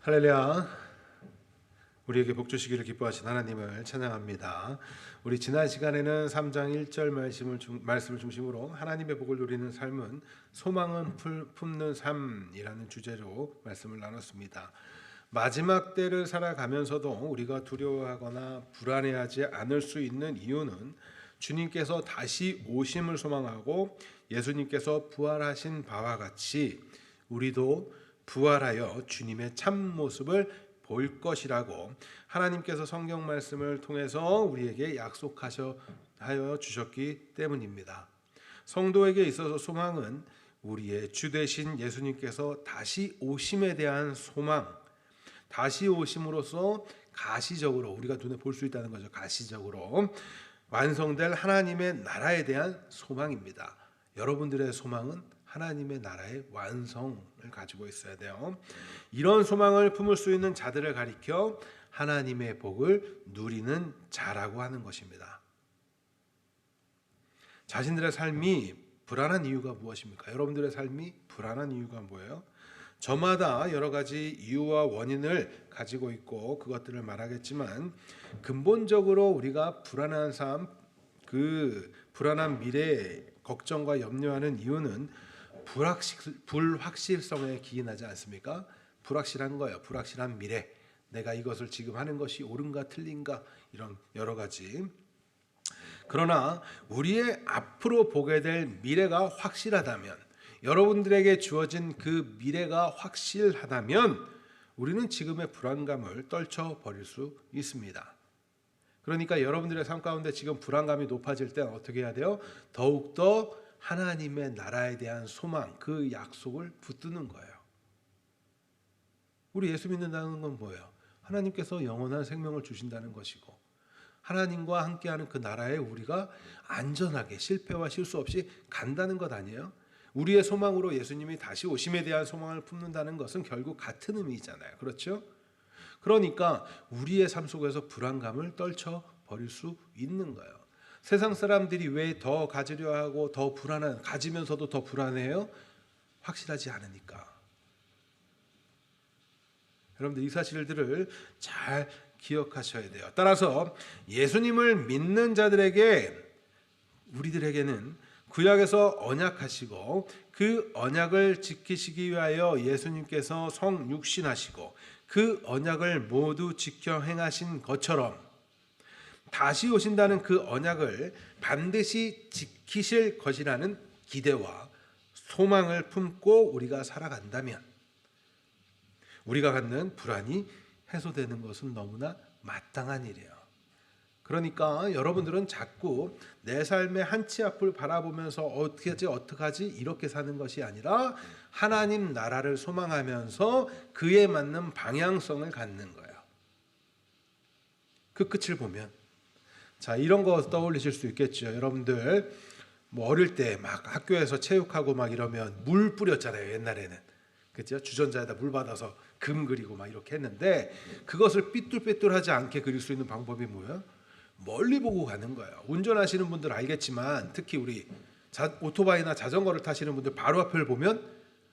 할렐루야. 우리에게 복 주시기를 기뻐하신 하나님을 찬양합니다. 우리 지난 시간에는 3장 1절 말씀을 중심으로 하나님의 복을 누리는 삶은 소망은 품는 삶이라는 주제로 말씀을 나눴습니다. 마지막 때를 살아가면서도 우리가 두려워하거나 불안해하지 않을 수 있는 이유는 주님께서 다시 오심을 소망하고 예수님께서 부활하신 바와 같이 우리도 부활하여 주님의 참모습을 볼 것이라고 하나님께서 성경 말씀을 통해서 우리에게 약속하여 주셨기 때문입니다. 성도에게 있어서 소망은 우리의 주 되신 예수님께서 다시 오심에 대한 소망, 다시 오심으로써 가시적으로 우리가 눈에 볼 수 있다는 거죠. 가시적으로 완성될 하나님의 나라에 대한 소망입니다. 여러분들의 소망은 하나님의 나라의 완성을 가지고 있어야 돼요. 이런 소망을 품을 수 있는 자들을 가리켜 하나님의 복을 누리는 자라고 하는 것입니다. 자신들의 삶이 불안한 이유가 무엇입니까? 여러분들의 삶이 불안한 이유가 뭐예요? 저마다 여러 가지 이유와 원인을 가지고 있고 그것들을 말하겠지만 근본적으로 우리가 불안한 삶, 그 불안한 미래에 걱정과 염려하는 이유는 불확실성에 기인하지 않습니까? 불확실한 거예요. 불확실한 미래. 내가 이것을 지금 하는 것이 옳은가 틀린가 이런 여러 가지. 그러나 우리의 앞으로 보게 될 미래가 확실하다면, 여러분들에게 주어진 그 미래가 확실하다면 우리는 지금의 불안감을 떨쳐버릴 수 있습니다. 그러니까 여러분들의 삶 가운데 지금 불안감이 높아질 때 어떻게 해야 돼요? 더욱더 하나님의 나라에 대한 소망, 그 약속을 붙드는 거예요. 우리 예수 믿는다는 건 뭐예요? 하나님께서 영원한 생명을 주신다는 것이고 하나님과 함께하는 그 나라에 우리가 안전하게 실패와 실수 없이 간다는 것 아니에요? 우리의 소망으로 예수님이 다시 오심에 대한 소망을 품는다는 것은 결국 같은 의미잖아요. 그렇죠? 그러니까 우리의 삶 속에서 불안감을 떨쳐버릴 수 있는 거예요. 세상 사람들이 왜 더 가지려 하고 더 가지면서도 더 불안해요? 확실하지 않으니까. 여러분들 이 사실들을 잘 기억하셔야 돼요. 따라서 예수님을 믿는 자들에게, 우리들에게는 구약에서 언약하시고 그 언약을 지키시기 위하여 예수님께서 성육신하시고 그 언약을 모두 지켜 행하신 것처럼 다시 오신다는 그 언약을 반드시 지키실 것이라는 기대와 소망을 품고 우리가 살아간다면 우리가 갖는 불안이 해소되는 것은 너무나 마땅한 일이에요. 그러니까 여러분들은 자꾸 내 삶의 한 치 앞을 바라보면서 어떡하지 이렇게 사는 것이 아니라 하나님 나라를 소망하면서 그에 맞는 방향성을 갖는 거예요. 그 끝을 보면 자, 이런 거 떠올리실 수 있겠죠. 여러분들 뭐 어릴 때 막 학교에서 체육하고 막 이러면 물 뿌렸잖아요. 옛날에는. 그렇죠? 주전자에다 물 받아서 금 그리고 막 이렇게 했는데 그것을 삐뚤빼뚤하지 않게 그릴 수 있는 방법이 뭐예요? 멀리 보고 가는 거예요. 운전하시는 분들 알겠지만 특히 우리 오토바이나 자전거를 타시는 분들 바로 앞을 보면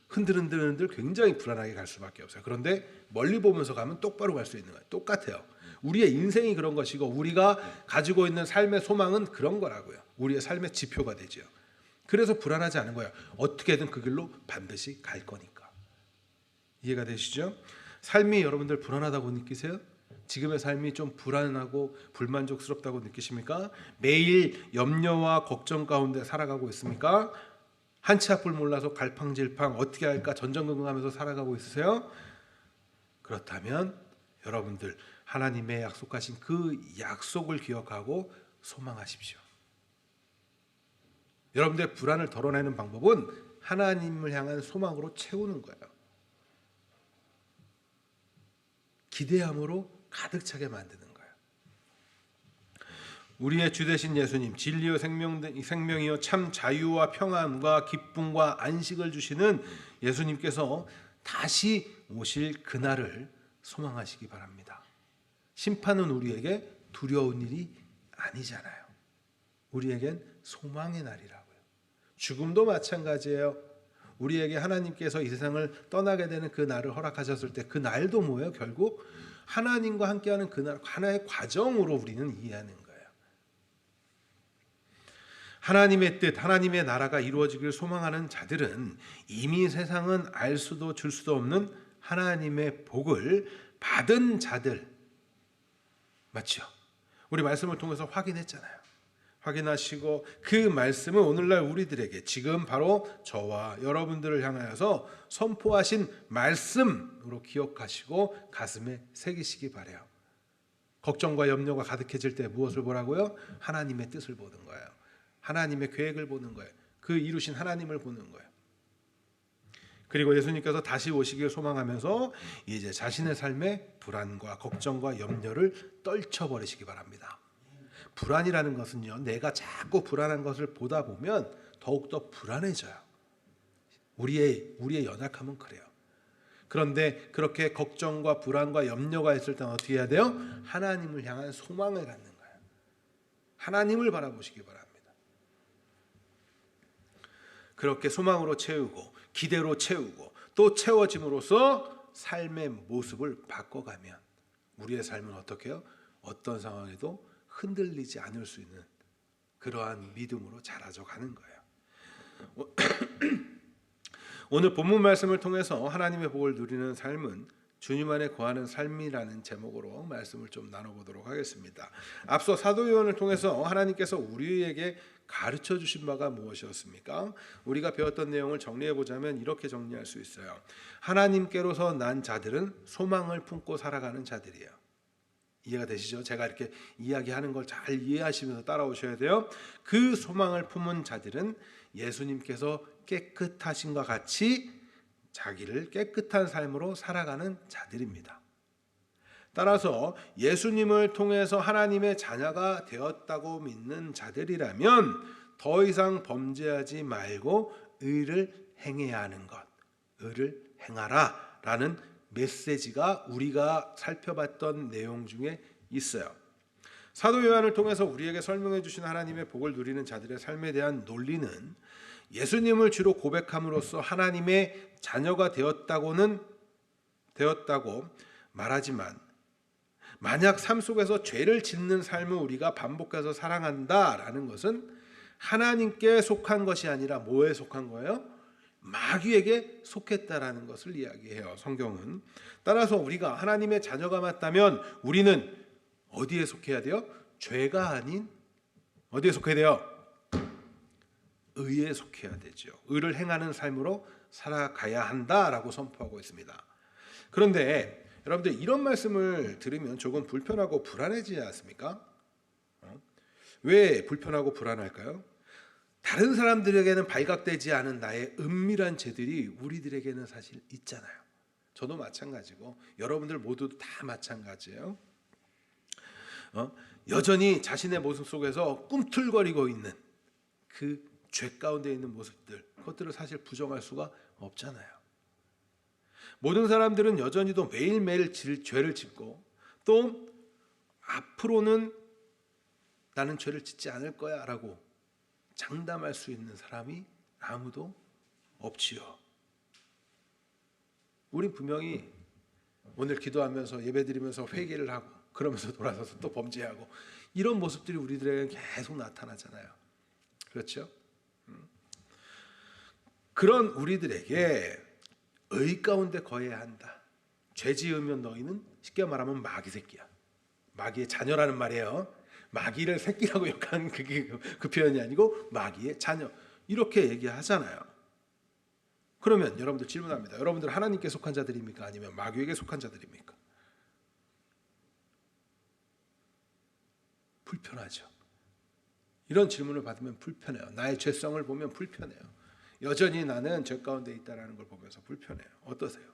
흔들흔들 굉장히 불안하게 갈 수밖에 없어요. 그런데 멀리 보면서 가면 똑바로 갈 수 있는 거예요. 똑같아요. 우리의 인생이 그런 것이고 우리가 가지고 있는 삶의 소망은 그런 거라고요. 우리의 삶의 지표가 되죠. 그래서 불안하지 않은 거예요. 어떻게든 그 길로 반드시 갈 거니까. 이해가 되시죠? 삶이 여러분들 불안하다고 느끼세요? 지금의 삶이 좀 불안하고 불만족스럽다고 느끼십니까? 매일 염려와 걱정 가운데 살아가고 있습니까? 한 치 앞을 몰라서 갈팡질팡 어떻게 할까 전전긍긍하면서 살아가고 있으세요? 그렇다면 여러분들 하나님의 약속하신 그 약속을 기억하고 소망하십시오. 여러분들의 불안을 덜어내는 방법은 하나님을 향한 소망으로 채우는 거예요. 기대함으로 가득 차게 만드는 거예요. 우리의 주 되신 예수님, 진리요 생명이요 참 자유와 평안과 기쁨과 안식을 주시는 예수님께서 다시 오실 그날을 소망하시기 바랍니다. 심판은 우리에게 두려운 일이 아니잖아요. 우리에겐 소망의 날이라고요. 죽음도 마찬가지예요. 우리에게 하나님께서 이 세상을 떠나게 되는 그 날을 허락하셨을 때 그 날도 뭐예요? 결국 하나님과 함께하는 그 날, 하나의 과정으로 우리는 이해하는 거예요. 하나님의 뜻, 하나님의 나라가 이루어지길 소망하는 자들은 이미 세상은 알 수도 줄 수도 없는 하나님의 복을 받은 자들, 맞죠? 우리 말씀을 통해서 확인했잖아요. 확인하시고 그 말씀은 오늘날 우리들에게 지금 바로 저와 여러분들을 향하여서 선포하신 말씀으로 기억하시고 가슴에 새기시기 바라요. 걱정과 염려가 가득해질 때 무엇을 보라고요? 하나님의 뜻을 보는 거예요. 하나님의 계획을 보는 거예요. 그 이루신 하나님을 보는 거예요. 그리고 예수님께서 다시 오시길 소망하면서 이제 자신의 삶에 불안과 걱정과 염려를 떨쳐버리시기 바랍니다. 불안이라는 것은요, 내가 자꾸 불안한 것을 보다 보면 더욱더 불안해져요. 우리의 연약함은 그래요. 그런데 그렇게 걱정과 불안과 염려가 있을 때는 어떻게 해야 돼요? 하나님을 향한 소망을 갖는 거예요. 하나님을 바라보시기 바랍니다. 그렇게 소망으로 채우고 기대로 채우고 또 채워짐으로써 삶의 모습을 바꿔가면 우리의 삶은 어떻게 해요? 어떤 상황에도 흔들리지 않을 수 있는 그러한 믿음으로 자라져 가는 거예요. 오늘 본문 말씀을 통해서 하나님의 복을 누리는 삶은 주님 안에 거하는 삶이라는 제목으로 말씀을 좀 나눠보도록 하겠습니다. 앞서 사도 요한을 통해서 하나님께서 우리에게 가르쳐 주신 바가 무엇이었습니까? 우리가 배웠던 내용을 정리해 보자면 이렇게 정리할 수 있어요. 하나님께로서 난 자들은 소망을 품고 살아가는 자들이에요. 이해가 되시죠? 제가 이렇게 이야기하는 걸 잘 이해하시면서 따라오셔야 돼요. 그 소망을 품은 자들은 예수님께서 깨끗하신과 같이 자기를 깨끗한 삶으로 살아가는 자들입니다. 따라서 예수님을 통해서 하나님의 자녀가 되었다고 믿는 자들이라면 더 이상 범죄하지 말고 의를 행해야 하는 것, 의를 행하라 라는 메시지가 우리가 살펴봤던 내용 중에 있어요. 사도 요한을 통해서 우리에게 설명해 주신 하나님의 복을 누리는 자들의 삶에 대한 논리는 예수님을 주로 고백함으로써 하나님의 자녀가 되었다고 말하지만 만약 삶 속에서 죄를 짓는 삶을 우리가 반복해서 살아간다라는 것은 하나님께 속한 것이 아니라 뭐에 속한 거예요? 마귀에게 속했다라는 것을 이야기해요. 성경은. 따라서 우리가 하나님의 자녀가 맞다면 우리는 어디에 속해야 돼요? 죄가 아닌 어디에 속해야 돼요? 의에 속해야 되죠. 의를 행하는 삶으로 살아가야 한다라고 선포하고 있습니다. 그런데 여러분들 이런 말씀을 들으면 조금 불편하고 불안해지지 않습니까? 왜 불편하고 불안할까요? 다른 사람들에게는 발각되지 않은 나의 은밀한 죄들이 우리들에게는 사실 있잖아요. 저도 마찬가지고 여러분들 모두 다 마찬가지예요. 여전히 자신의 모습 속에서 꿈틀거리고 있는 그 죄 가운데 있는 모습들, 그것들을 사실 부정할 수가 없잖아요. 모든 사람들은 여전히도 매일매일 죄를 짓고 또 앞으로는 나는 죄를 짓지 않을 거야 라고 장담할 수 있는 사람이 아무도 없지요. 우린 분명히 오늘 기도하면서 예배드리면서 회개를 하고 그러면서 돌아서서 또 범죄하고 이런 모습들이 우리들에게 계속 나타나잖아요. 그렇죠? 그런 우리들에게 의 가운데 거해야 한다. 죄 지으면 너희는 쉽게 말하면 마귀 새끼야. 마귀의 자녀라는 말이에요. 마귀를 새끼라고 욕하는 그게 그 표현이 아니고 마귀의 자녀. 이렇게 얘기하잖아요. 그러면 여러분들 질문합니다. 여러분들 하나님께 속한 자들입니까? 아니면 마귀에게 속한 자들입니까? 불편하죠. 이런 질문을 받으면 불편해요. 나의 죄성을 보면 불편해요. 여전히 나는 죄 가운데 있다는 걸 보면서 불편해요. 어떠세요?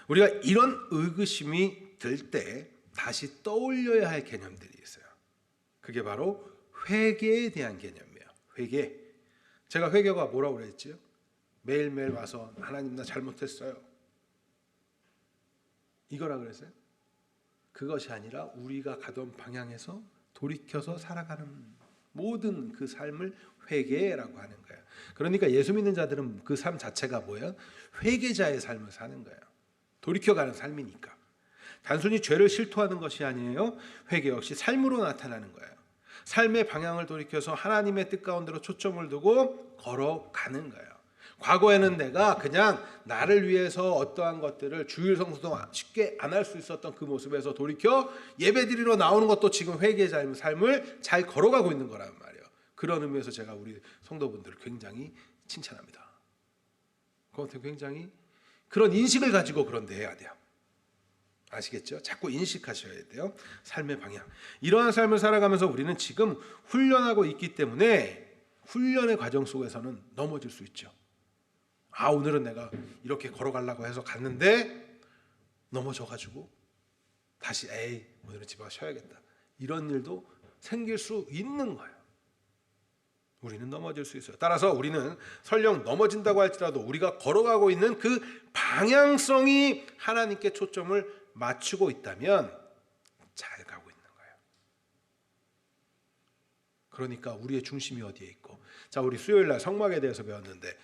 우리가 이런 의구심이 들 때 다시 떠올려야 할 개념들이 있어요. 그게 바로 회개에 대한 개념이에요. 회개. 제가 회개가 뭐라고 그랬지요? 매일매일 와서 하나님 나 잘못했어요. 이거라 그랬어요? 그것이 아니라 우리가 가던 방향에서 돌이켜서 살아가는 모든 그 삶을 회개라고 하는 거예요. 그러니까 예수 믿는 자들은 그 삶 자체가 뭐예요? 회개자의 삶을 사는 거예요. 돌이켜가는 삶이니까. 단순히 죄를 실토하는 것이 아니에요. 회개 역시 삶으로 나타나는 거예요. 삶의 방향을 돌이켜서 하나님의 뜻 가운데로 초점을 두고 걸어가는 거예요. 과거에는 내가 그냥 나를 위해서 어떠한 것들을 주일 성수도 쉽게 안 할 수 있었던 그 모습에서 돌이켜 예배드리러 나오는 것도 지금 회개자의 삶을 잘 걸어가고 있는 거란 말이에요. 그런 의미에서 제가 우리 성도분들을 굉장히 칭찬합니다. 그것도 굉장히 그런 인식을 가지고 그런데 해야 돼요. 아시겠죠? 자꾸 인식하셔야 돼요. 삶의 방향. 이러한 삶을 살아가면서 우리는 지금 훈련하고 있기 때문에 훈련의 과정 속에서는 넘어질 수 있죠. 오늘은 내가 이렇게 걸어가려고 해서 갔는데 넘어져가지고 다시 오늘은 집에 가서 쉬어야겠다. 이런 일도 생길 수 있는 거예요. 우리는 넘어질 수 있어요. 따라서 우리는 설령 넘어진다고 할지라도 우리가 걸어가고 있는 그 방향성이 하나님께 초점을 맞추고 있다면 잘 가고 있는 거예요. 그러니까 우리의 중심이 어디에 있고, 자, 우리 수요일 날 성막에 대해서 배웠는데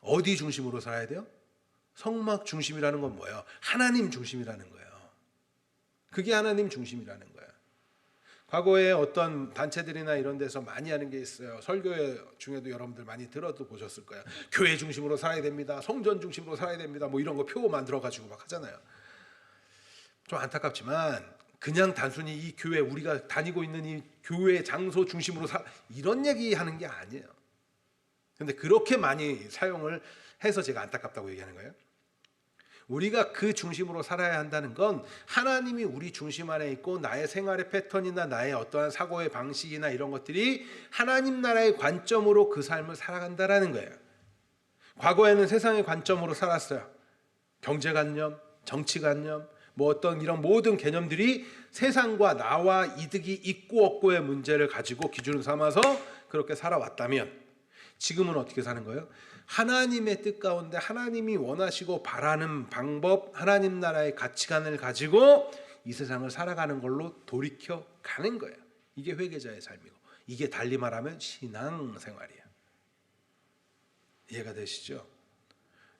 어디 중심으로 살아야 돼요? 성막 중심이라는 건 뭐예요? 하나님 중심이라는 거예요. 그게 하나님 중심이라는 거예요. 과거에 어떤 단체들이나 이런 데서 많이 하는 게 있어요. 설교 중에도 여러분들 많이 들어도 보셨을 거예요. 교회 중심으로 살아야 됩니다. 성전 중심으로 살아야 됩니다. 뭐 이런 거 표 만들어가지고 막 하잖아요. 좀 안타깝지만 그냥 단순히 이 교회, 우리가 다니고 있는 이 교회 장소 중심으로 이런 얘기하는 게 아니에요. 근데 그렇게 많이 사용을 해서 제가 안타깝다고 얘기하는 거예요. 우리가 그 중심으로 살아야 한다는 건 하나님이 우리 중심 안에 있고 나의 생활의 패턴이나 나의 어떠한 사고의 방식이나 이런 것들이 하나님 나라의 관점으로 그 삶을 살아간다라는 거예요. 과거에는 세상의 관점으로 살았어요. 경제관념, 정치관념, 뭐 어떤 이런 모든 개념들이 세상과 나와 이득이 있고 없고의 문제를 가지고 기준을 삼아서 그렇게 살아왔다면 지금은 어떻게 사는 거예요? 하나님의 뜻 가운데 하나님이 원하시고 바라는 방법, 하나님 나라의 가치관을 가지고 이 세상을 살아가는 걸로 돌이켜 가는 거예요. 이게 회개자의 삶이고, 이게 달리 말하면 신앙생활이에요. 이해가 되시죠?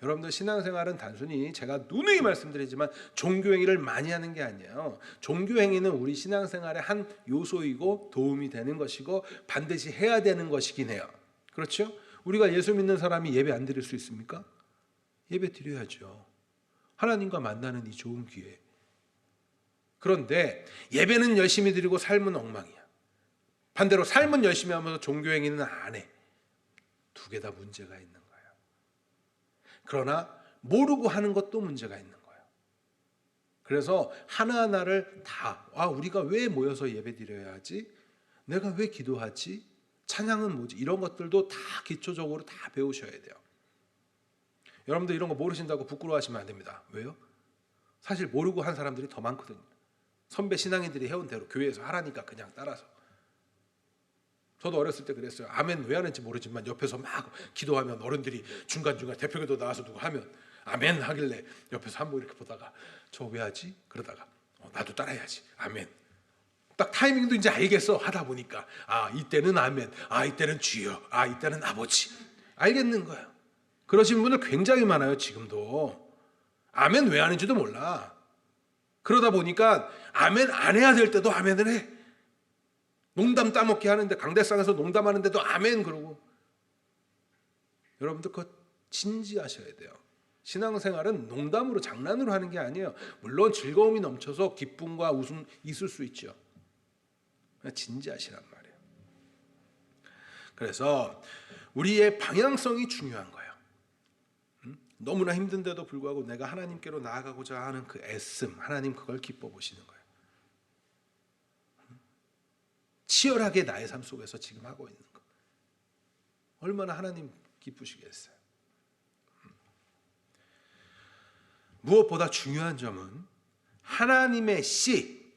여러분들 신앙생활은 단순히 제가 누누이 말씀드리지만 종교행위를 많이 하는 게 아니에요. 종교행위는 우리 신앙생활의 한 요소이고 도움이 되는 것이고 반드시 해야 되는 것이긴 해요. 그렇죠? 우리가 예수 믿는 사람이 예배 안 드릴 수 있습니까? 예배 드려야죠. 하나님과 만나는 이 좋은 기회. 그런데 예배는 열심히 드리고 삶은 엉망이야. 반대로 삶은 열심히 하면서 종교행위는 안 해. 두 개 다 문제가 있는 거예요. 그러나 모르고 하는 것도 문제가 있는 거예요. 그래서 하나하나를 다 우리가 왜 모여서 예배 드려야 하지? 내가 왜 기도하지? 찬양은 뭐지? 이런 것들도 다 기초적으로 다 배우셔야 돼요. 여러분들 이런 거 모르신다고 부끄러워하시면 안 됩니다. 왜요? 사실 모르고 한 사람들이 더 많거든요. 선배 신앙인들이 해온 대로 교회에서 하라니까 그냥 따라서. 저도 어렸을 때 그랬어요. 아멘 왜 하는지 모르지만 옆에서 막 기도하면 어른들이 중간중간 대표기도 나와서 누구 하면 아멘 하길래 옆에서 한번 이렇게 보다가 저 왜 하지? 그러다가 나도 따라해야지. 아멘. 딱 타이밍도 이제 알겠어. 하다 보니까 이때는 아멘, 이때는 주여, 이때는 아버지. 알겠는 거예요. 그러신 분들 굉장히 많아요. 지금도 아멘 왜 하는지도 몰라. 그러다 보니까 아멘 안 해야 될 때도 아멘을 해. 농담 따먹게 하는데 강대상에서 농담하는데도 아멘 그러고. 여러분들 그거 진지하셔야 돼요. 신앙생활은 농담으로 장난으로 하는 게 아니에요. 물론 즐거움이 넘쳐서 기쁨과 웃음 있을 수 있죠. 진지하시란 말이에요. 그래서 우리의 방향성이 중요한 거예요. 너무나 힘든데도 불구하고 내가 하나님께로 나아가고자 하는 그 애씀, 하나님 그걸 기뻐 보시는 거예요. 치열하게 나의 삶 속에서 지금 하고 있는 것. 얼마나 하나님 기쁘시겠어요. 무엇보다 중요한 점은 하나님의 씨,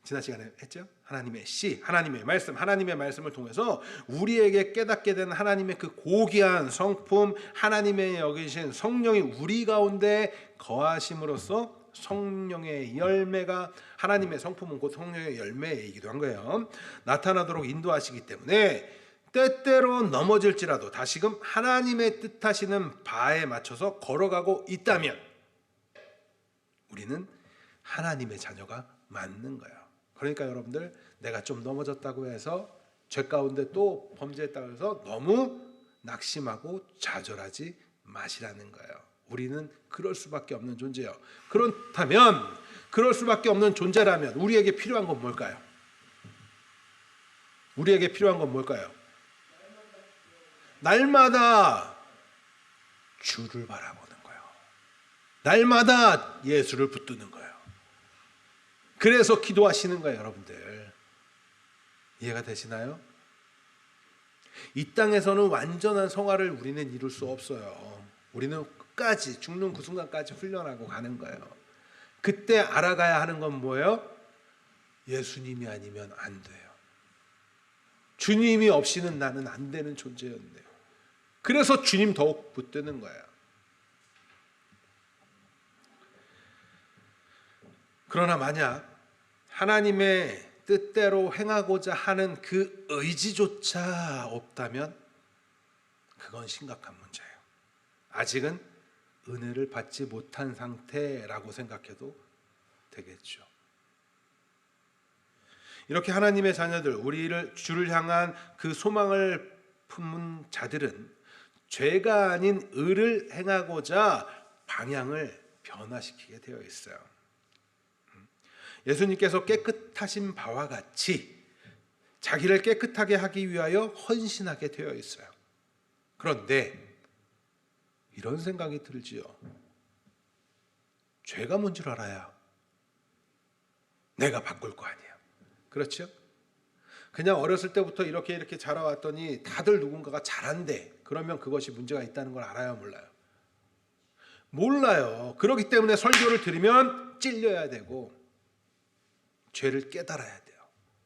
지난 시간에 했죠? 하나님의 씨, 하나님의 말씀, 하나님의 말씀을 통해서 우리에게 깨닫게 된 하나님의 그 고귀한 성품, 하나님의 여기신 성령이 우리 가운데 거하심으로써 성령의 열매가, 하나님의 성품은 곧 성령의 열매이기도 한 거예요. 나타나도록 인도하시기 때문에 때때로 넘어질지라도 다시금 하나님의 뜻하시는 바에 맞춰서 걸어가고 있다면 우리는 하나님의 자녀가 맞는 거예요. 그러니까 여러분들, 내가 좀 넘어졌다고 해서 죄 가운데 또 범죄했다고 해서 너무 낙심하고 좌절하지 마시라는 거예요. 우리는 그럴 수밖에 없는 존재예요. 그렇다면, 그럴 수밖에 없는 존재라면 우리에게 필요한 건 뭘까요? 우리에게 필요한 건 뭘까요? 날마다 주를 바라보는 거예요. 날마다 예수를 붙드는 거예요. 그래서 기도하시는 거예요, 여러분들. 이해가 되시나요? 이 땅에서는 완전한 성화를 우리는 이룰 수 없어요. 우리는 끝까지, 죽는 그 순간까지 훈련하고 가는 거예요. 그때 알아가야 하는 건 뭐예요? 예수님이 아니면 안 돼요. 주님이 없이는 나는 안 되는 존재였네요. 그래서 주님 더욱 붙드는 거예요. 그러나 만약 하나님의 뜻대로 행하고자 하는 그 의지조차 없다면 그건 심각한 문제예요. 아직은 은혜를 받지 못한 상태라고 생각해도 되겠죠. 이렇게 하나님의 자녀들, 우리를 주를 향한 그 소망을 품은 자들은 죄가 아닌 의를 행하고자 방향을 변화시키게 되어 있어요. 예수님께서 깨끗하신 바와 같이 자기를 깨끗하게 하기 위하여 헌신하게 되어 있어요. 그런데 이런 생각이 들지요. 죄가 뭔 줄 알아야 내가 바꿀 거 아니에요. 그렇죠? 그냥 어렸을 때부터 이렇게 자라왔더니 다들 누군가가 잘한대. 그러면 그것이 문제가 있다는 걸 알아요, 몰라요? 몰라요. 그렇기 때문에 설교를 들으면 찔려야 되고 죄를 깨달아야 돼요.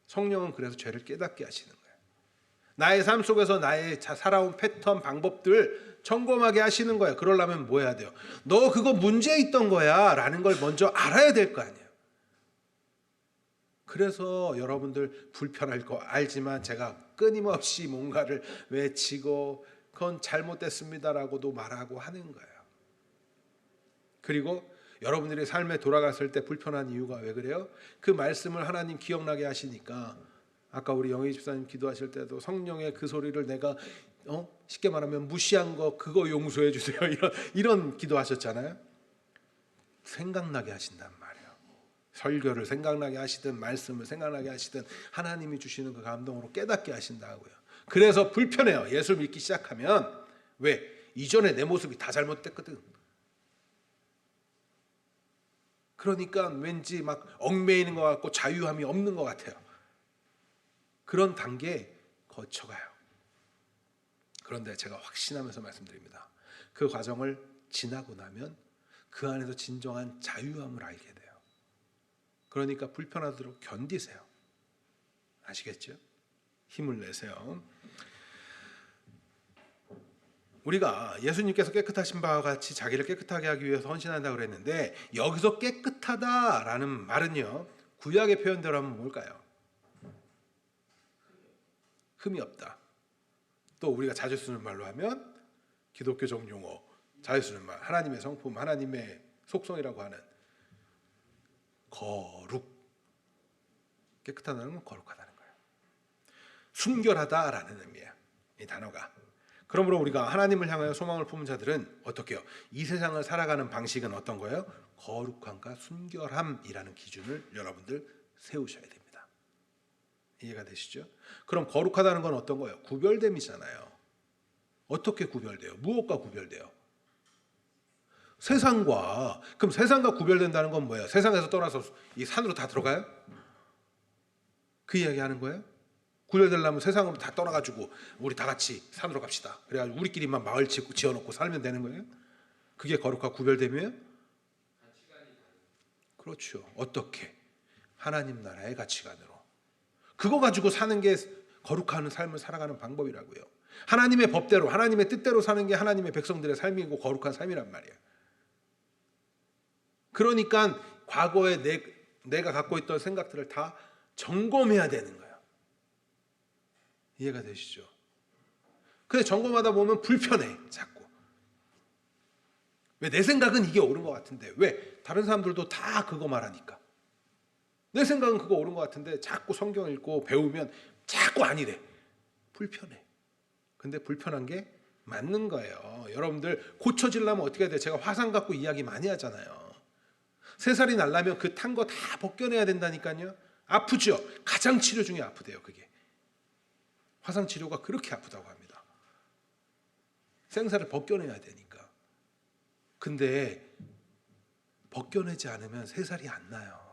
성령은 그래서 죄를 깨닫게 하시는 거예요. 나의 삶 속에서 나의 살아온 패턴, 방법들 점검하게 하시는 거예요. 그러려면 뭐 해야 돼요? 너 그거 문제 있던 거야 라는 걸 먼저 알아야 될 거 아니에요. 그래서 여러분들 불편할 거 알지만 제가 끊임없이 뭔가를 외치고 그건 잘못됐습니다라고도 말하고 하는 거예요. 그리고 여러분들의 삶에 돌아갔을 때 불편한 이유가 왜 그래요? 그 말씀을 하나님 기억나게 하시니까 아까 우리 영희 집사님 기도하실 때도 성령의 그 소리를 내가 쉽게 말하면 무시한 거 그거 용서해 주세요. 이런 기도하셨잖아요. 생각나게 하신단 말이에요. 설교를 생각나게 하시든 말씀을 생각나게 하시든 하나님이 주시는 그 감동으로 깨닫게 하신다고요. 그래서 불편해요. 예수 믿기 시작하면. 왜? 이전에 내 모습이 다 잘못됐거든. 그러니까 왠지 막 얽매이는 것 같고 자유함이 없는 것 같아요. 그런 단계에 거쳐가요. 그런데 제가 확신하면서 말씀드립니다. 그 과정을 지나고 나면 그 안에서 진정한 자유함을 알게 돼요. 그러니까 불편하도록 견디세요. 아시겠죠? 힘을 내세요. 우리가 예수님께서 깨끗하신 바와 같이 자기를 깨끗하게 하기 위해서 헌신한다고 그랬는데 여기서 깨끗하다라는 말은요, 구약의 표현대로 하면 뭘까요? 흠이 없다. 또 우리가 자주 쓰는 말로 하면 기독교적 용어, 자주 쓰는 말, 하나님의 성품, 하나님의 속성이라고 하는 거룩. 깨끗하다는 건 거룩하다는 거예요. 순결하다라는 의미예요, 이 단어가. 그러므로 우리가 하나님을 향하여 소망을 품은 자들은 어떻게 해요? 이 세상을 살아가는 방식은 어떤 거예요? 거룩함과 순결함이라는 기준을 여러분들 세우셔야 됩니다. 이해가 되시죠? 그럼 거룩하다는 건 어떤 거예요? 구별됨이잖아요. 어떻게 구별돼요? 무엇과 구별돼요? 세상과. 그럼 세상과 구별된다는 건 뭐예요? 세상에서 떠나서 이 산으로 다 들어가요? 그 이야기 하는 거예요? 구별되려면 세상으로 다 떠나가지고 우리 다 같이 산으로 갑시다. 그래가지고 우리끼리만 마을 지어놓고 살면 되는 거예요? 그게 거룩과 구별됨이에요? 그렇죠. 어떻게? 하나님 나라의 가치관으로. 그거 가지고 사는 게 거룩한 삶을 살아가는 방법이라고요. 하나님의 법대로, 하나님의 뜻대로 사는 게 하나님의 백성들의 삶이고 거룩한 삶이란 말이에요. 그러니까 과거에 내가 갖고 있던 생각들을 다 점검해야 되는 거예요. 이해가 되시죠? 근데 점검하다 보면 불편해 자꾸. 왜 내 생각은 이게 옳은 것 같은데 왜 다른 사람들도 다 그거 말하니까 내 생각은 그거 옳은 것 같은데 자꾸 성경 읽고 배우면 자꾸 아니래. 불편해. 근데 불편한 게 맞는 거예요. 여러분들 고쳐지려면 어떻게 해야 돼? 제가 화상 갖고 이야기 많이 하잖아요. 3살이 날라면 그 탄 거 다 벗겨내야 된다니까요. 아프죠? 가장 치료 중에 아프대요. 그게 화상 치료가 그렇게 아프다고 합니다. 생사를 벗겨내야 되니까. 근데 벗겨내지 않으면 3살이 안 나요.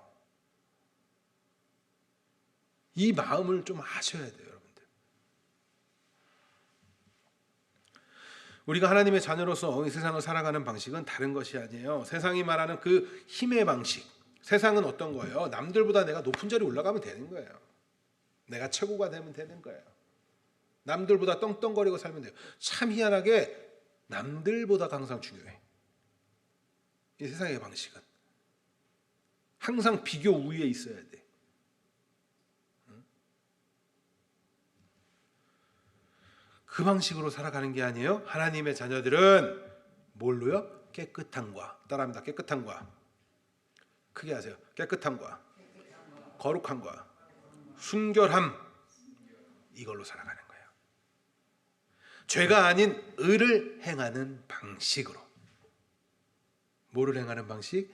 이 마음을 좀 아셔야 돼요, 여러분들. 우리가 하나님의 자녀로서 이 세상을 살아가는 방식은 다른 것이 아니에요. 세상이 말하는 그 힘의 방식. 세상은 어떤 거예요? 남들보다 내가 높은 자리에 올라가면 되는 거예요. 내가 최고가 되면 되는 거예요. 남들보다 떵떵거리고 살면 돼요. 참 희한하게 남들보다가 항상 중요해. 이 세상의 방식은 항상 비교 우위에 있어야 돼. 그 방식으로 살아가는 게 아니에요. 하나님의 자녀들은 뭘로요? 깨끗함과, 따라합니다. 깨끗함과, 크게 하세요. 깨끗함과 거룩함과 순결함, 이걸로 살아가는 거예요. 죄가 아닌 의를 행하는 방식으로. 뭐를 행하는 방식?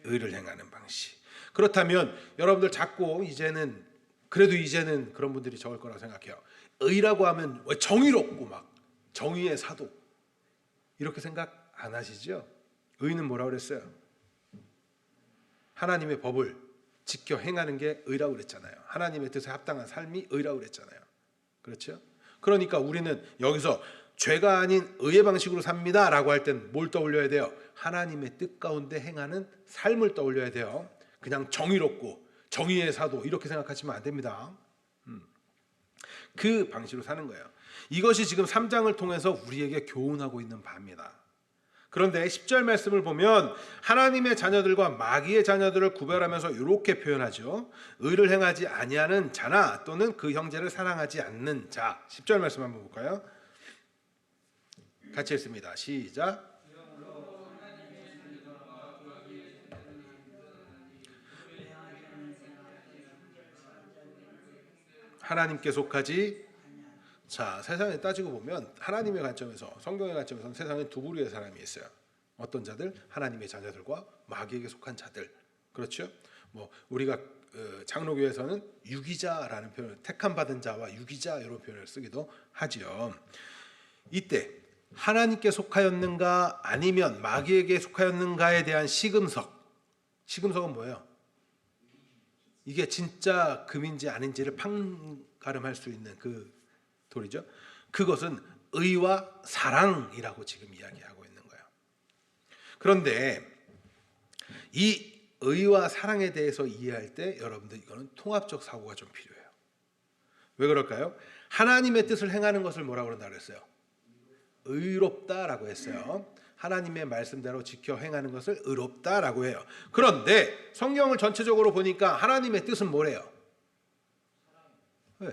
의를 행하는 방식. 그렇다면 여러분들 자꾸 이제는 그런 분들이 적을 거라고 생각해요. 의라고 하면 정의롭고 막 정의의 사도 이렇게 생각 안 하시죠? 의는 뭐라고 그랬어요? 하나님의 법을 지켜 행하는 게 의라고 그랬잖아요. 하나님의 뜻에 합당한 삶이 의라고 그랬잖아요. 그렇죠? 그러니까 우리는 여기서 죄가 아닌 의의 방식으로 삽니다 라고 할 땐 뭘 떠올려야 돼요? 하나님의 뜻 가운데 행하는 삶을 떠올려야 돼요. 그냥 정의롭고 정의의 사도 이렇게 생각하시면 안 됩니다. 그 방식으로 사는 거예요. 이것이 지금 3장을 통해서 우리에게 교훈하고 있는 바입니다. 그런데 10절 말씀을 보면 하나님의 자녀들과 마귀의 자녀들을 구별하면서 이렇게 표현하죠. 의를 행하지 아니하는 자나 또는 그 형제를 사랑하지 않는 자. 10절 말씀 한번 볼까요? 같이 읽습니다. 시작. 하나님께 속하지. 자, 세상에 따지고 보면 하나님의 관점에서, 성경의 관점에서는 세상에 두 부류의 사람이 있어요. 어떤 자들? 하나님의 자녀들과 마귀에게 속한 자들. 그렇죠? 뭐 우리가 장로교에서는 유기자라는 표현을, 택함 받은 자와 유기자 이런 표현을 쓰기도 하지요. 이때 하나님께 속하였는가 아니면 마귀에게 속하였는가에 대한 시금석. 시금석은 뭐예요? 이게 진짜 금인지 아닌지를 판가름할 수 있는 그 돌이죠. 그것은 의와 사랑이라고 지금 이야기하고 있는 거예요. 그런데 이 의와 사랑에 대해서 이해할 때 여러분들 이거는 통합적 사고가 좀 필요해요. 왜 그럴까요? 하나님의 뜻을 행하는 것을 뭐라고 그런다 그랬어요? 의롭다라고 했어요. 하나님의 말씀대로 지켜 행하는 것을 의롭다라고 해요. 그런데 성경을 전체적으로 보니까 하나님의 뜻은 뭐래요? 네.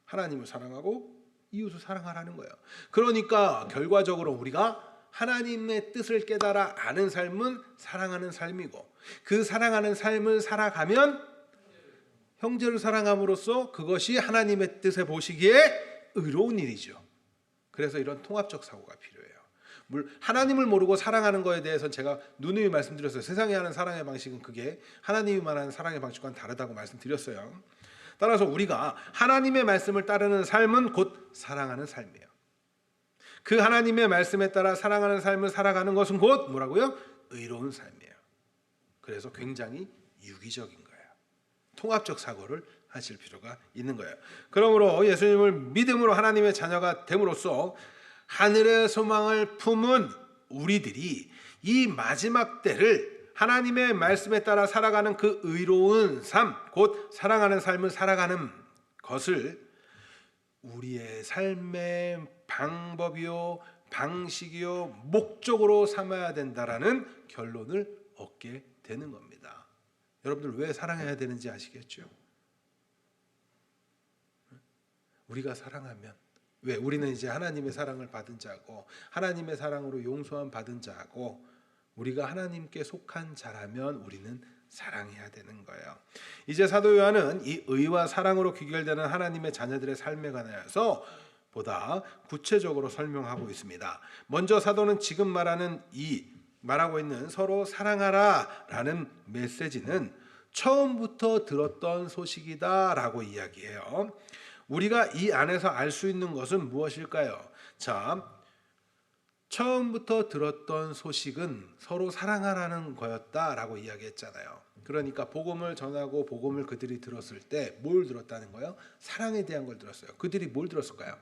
하나님을 사랑하고 이웃을 사랑하라는 거예요. 그러니까 결과적으로 우리가 하나님의 뜻을 깨달아 아는 삶은 사랑하는 삶이고, 그 사랑하는 삶을 살아가면 형제를 사랑함으로써 그것이 하나님의 뜻에 보시기에 의로운 일이죠. 그래서 이런 통합적 사고가 필요해요. 하나님을 모르고 사랑하는 거에 대해서는 제가 누누이 말씀드렸어요. 세상에 하는 사랑의 방식은 그게 하나님이 말하는 사랑의 방식과는 다르다고 말씀드렸어요. 따라서 우리가 하나님의 말씀을 따르는 삶은 곧 사랑하는 삶이에요. 그 하나님의 말씀에 따라 사랑하는 삶을 살아가는 것은 곧 뭐라고요? 의로운 삶이에요. 그래서 굉장히 유기적인 거예요. 통합적 사고를 하실 필요가 있는 거예요. 그러므로 예수님을 믿음으로 하나님의 자녀가 됨으로써 하늘의 소망을 품은 우리들이 이 마지막 때를 하나님의 말씀에 따라 살아가는 그 의로운 삶, 곧 사랑하는 삶을 살아가는 것을 우리의 삶의 방법이요, 방식이요, 목적으로 삼아야 된다라는 결론을 얻게 되는 겁니다. 여러분들 왜 사랑해야 되는지 아시겠죠? 우리가 사랑하면 왜? 우리는 이제 하나님의 사랑을 받은 자고 하나님의 사랑으로 용서함 받은 자고 우리가 하나님께 속한 자라면 우리는 사랑해야 되는 거예요. 이제 사도 요한은 이 의와 사랑으로 귀결되는 하나님의 자녀들의 삶에 관하여서 보다 구체적으로 설명하고 있습니다. 먼저 사도는 지금 말하고 있는 서로 사랑하라라는 메시지는 처음부터 들었던 소식이다라고 이야기해요. 우리가 이 안에서 알 수 있는 것은 무엇일까요? 자, 처음부터 들었던 소식은 서로 사랑하라는 거였다라고 이야기했잖아요. 그러니까 복음을 전하고 복음을 그들이 들었을 때 뭘 들었다는 거예요? 사랑에 대한 걸 들었어요. 그들이 뭘 들었을까요?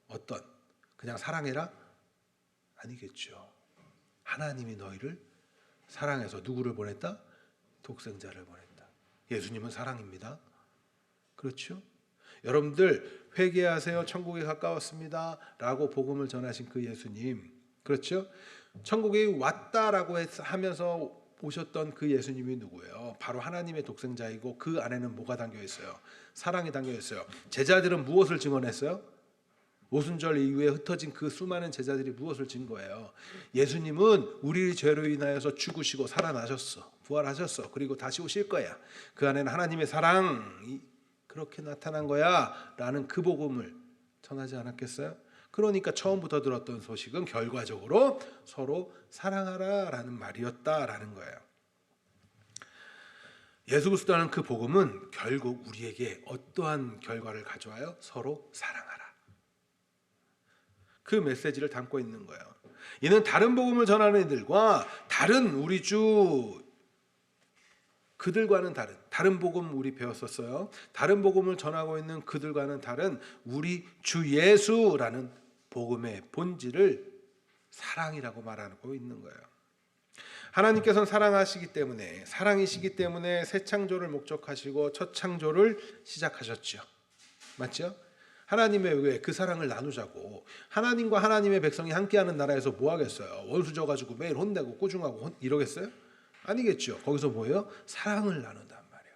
어떤? 그냥 사랑해라? 아니겠죠. 하나님이 너희를 사랑해서 누구를 보냈다? 독생자를 보냈다. 예수님은 사랑입니다. 그렇죠? 여러분들 회개하세요. 천국에 가까웠습니다. 라고 복음을 전하신 그 예수님. 그렇죠? 천국에 왔다라고 하면서 오셨던 그 예수님이 누구예요? 바로 하나님의 독생자이고 그 안에는 뭐가 담겨 있어요? 사랑이 담겨 있어요. 제자들은 무엇을 증언했어요? 오순절 이후에 흩어진 그 수많은 제자들이 무엇을 증거해요? 예수님은 우리 죄로 인하여서 죽으시고 살아나셨어. 부활하셨어. 그리고 다시 오실 거야. 그 안에는 하나님의 사랑이 그렇게 나타난 거야 라는 그 복음을 전하지 않았겠어요? 그러니까 처음부터 들었던 소식은 결과적으로 서로 사랑하라 라는 말이었다라는 거예요. 예수 그리스도라는 그 복음은 결국 우리에게 어떠한 결과를 가져와요? 서로 사랑하라. 그 메시지를 담고 있는 거예요. 이는 다른 복음을 전하는 이들과 다른 우리 주 그들과는 다른 복음 우리 배웠었어요. 다른 복음을 전하고 있는 그들과는 다른 우리 주 예수라는 복음의 본질을 사랑이라고 말하고 있는 거예요. 하나님께서는 사랑이시기 때문에 새 창조를 목적하시고 첫 창조를 시작하셨죠. 맞죠? 하나님의 왜 그 사랑을 나누자고. 하나님과 하나님의 백성이 함께하는 나라에서 뭐 하겠어요? 원수 져가지고 매일 혼내고 꾸중하고 이러겠어요? 아니겠죠. 거기서 뭐예요? 사랑을 나눈단 말이에요.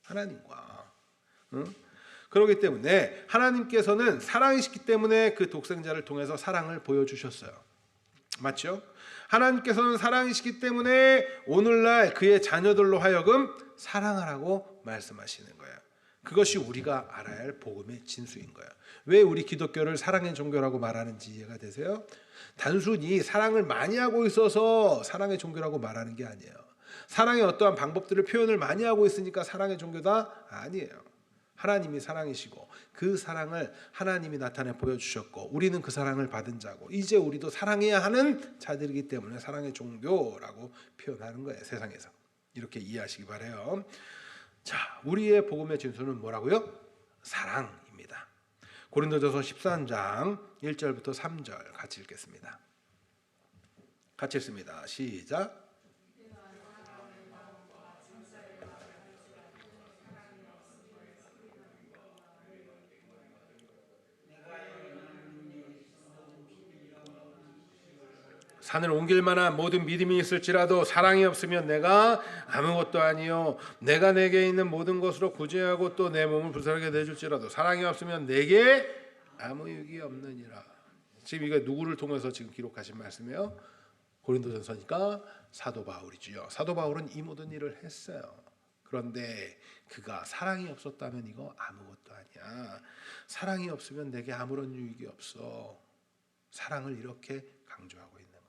하나님과. 응? 그렇기 때문에 하나님께서는 사랑이시기 때문에 그 독생자를 통해서 사랑을 보여주셨어요. 맞죠? 하나님께서는 사랑이시기 때문에 오늘날 그의 자녀들로 하여금 사랑하라고 말씀하시는 거예요. 그것이 우리가 알아야 할 복음의 진수인 거예요. 왜 우리 기독교를 사랑의 종교라고 말하는지 이해가 되세요? 단순히 사랑을 많이 하고 있어서 사랑의 종교라고 말하는 게 아니에요. 사랑의 어떠한 방법들을 표현을 많이 하고 있으니까 사랑의 종교다? 아니에요. 하나님이 사랑이시고 그 사랑을 하나님이 나타내 보여주셨고 우리는 그 사랑을 받은 자고 이제 우리도 사랑해야 하는 자들이기 때문에 사랑의 종교라고 표현하는 거예요. 세상에서. 이렇게 이해하시기 바라요. 자, 우리의 복음의 진수는 뭐라고요? 사랑입니다. 고린도전서 13장 1절부터 3절 같이 읽겠습니다. 같이 읽습니다. 시작. 산을 옮길 만한 모든 믿음이 있을지라도 사랑이 없으면 내가 아무것도 아니요 내가 내게 있는 모든 것으로 구제하고 또 내 몸을 불살게 내줄지라도 사랑이 없으면 내게 아무 유익이 없느니라. 지금 이거 누구를 통해서 지금 기록하신 말씀이에요? 고린도전서니까 사도 바울이지요. 사도 바울은 이 모든 일을 했어요. 그런데 그가 사랑이 없었다면 이거 아무것도 아니야. 사랑이 없으면 내게 아무런 유익이 없어. 사랑을 이렇게 강조하고 있는 거예요.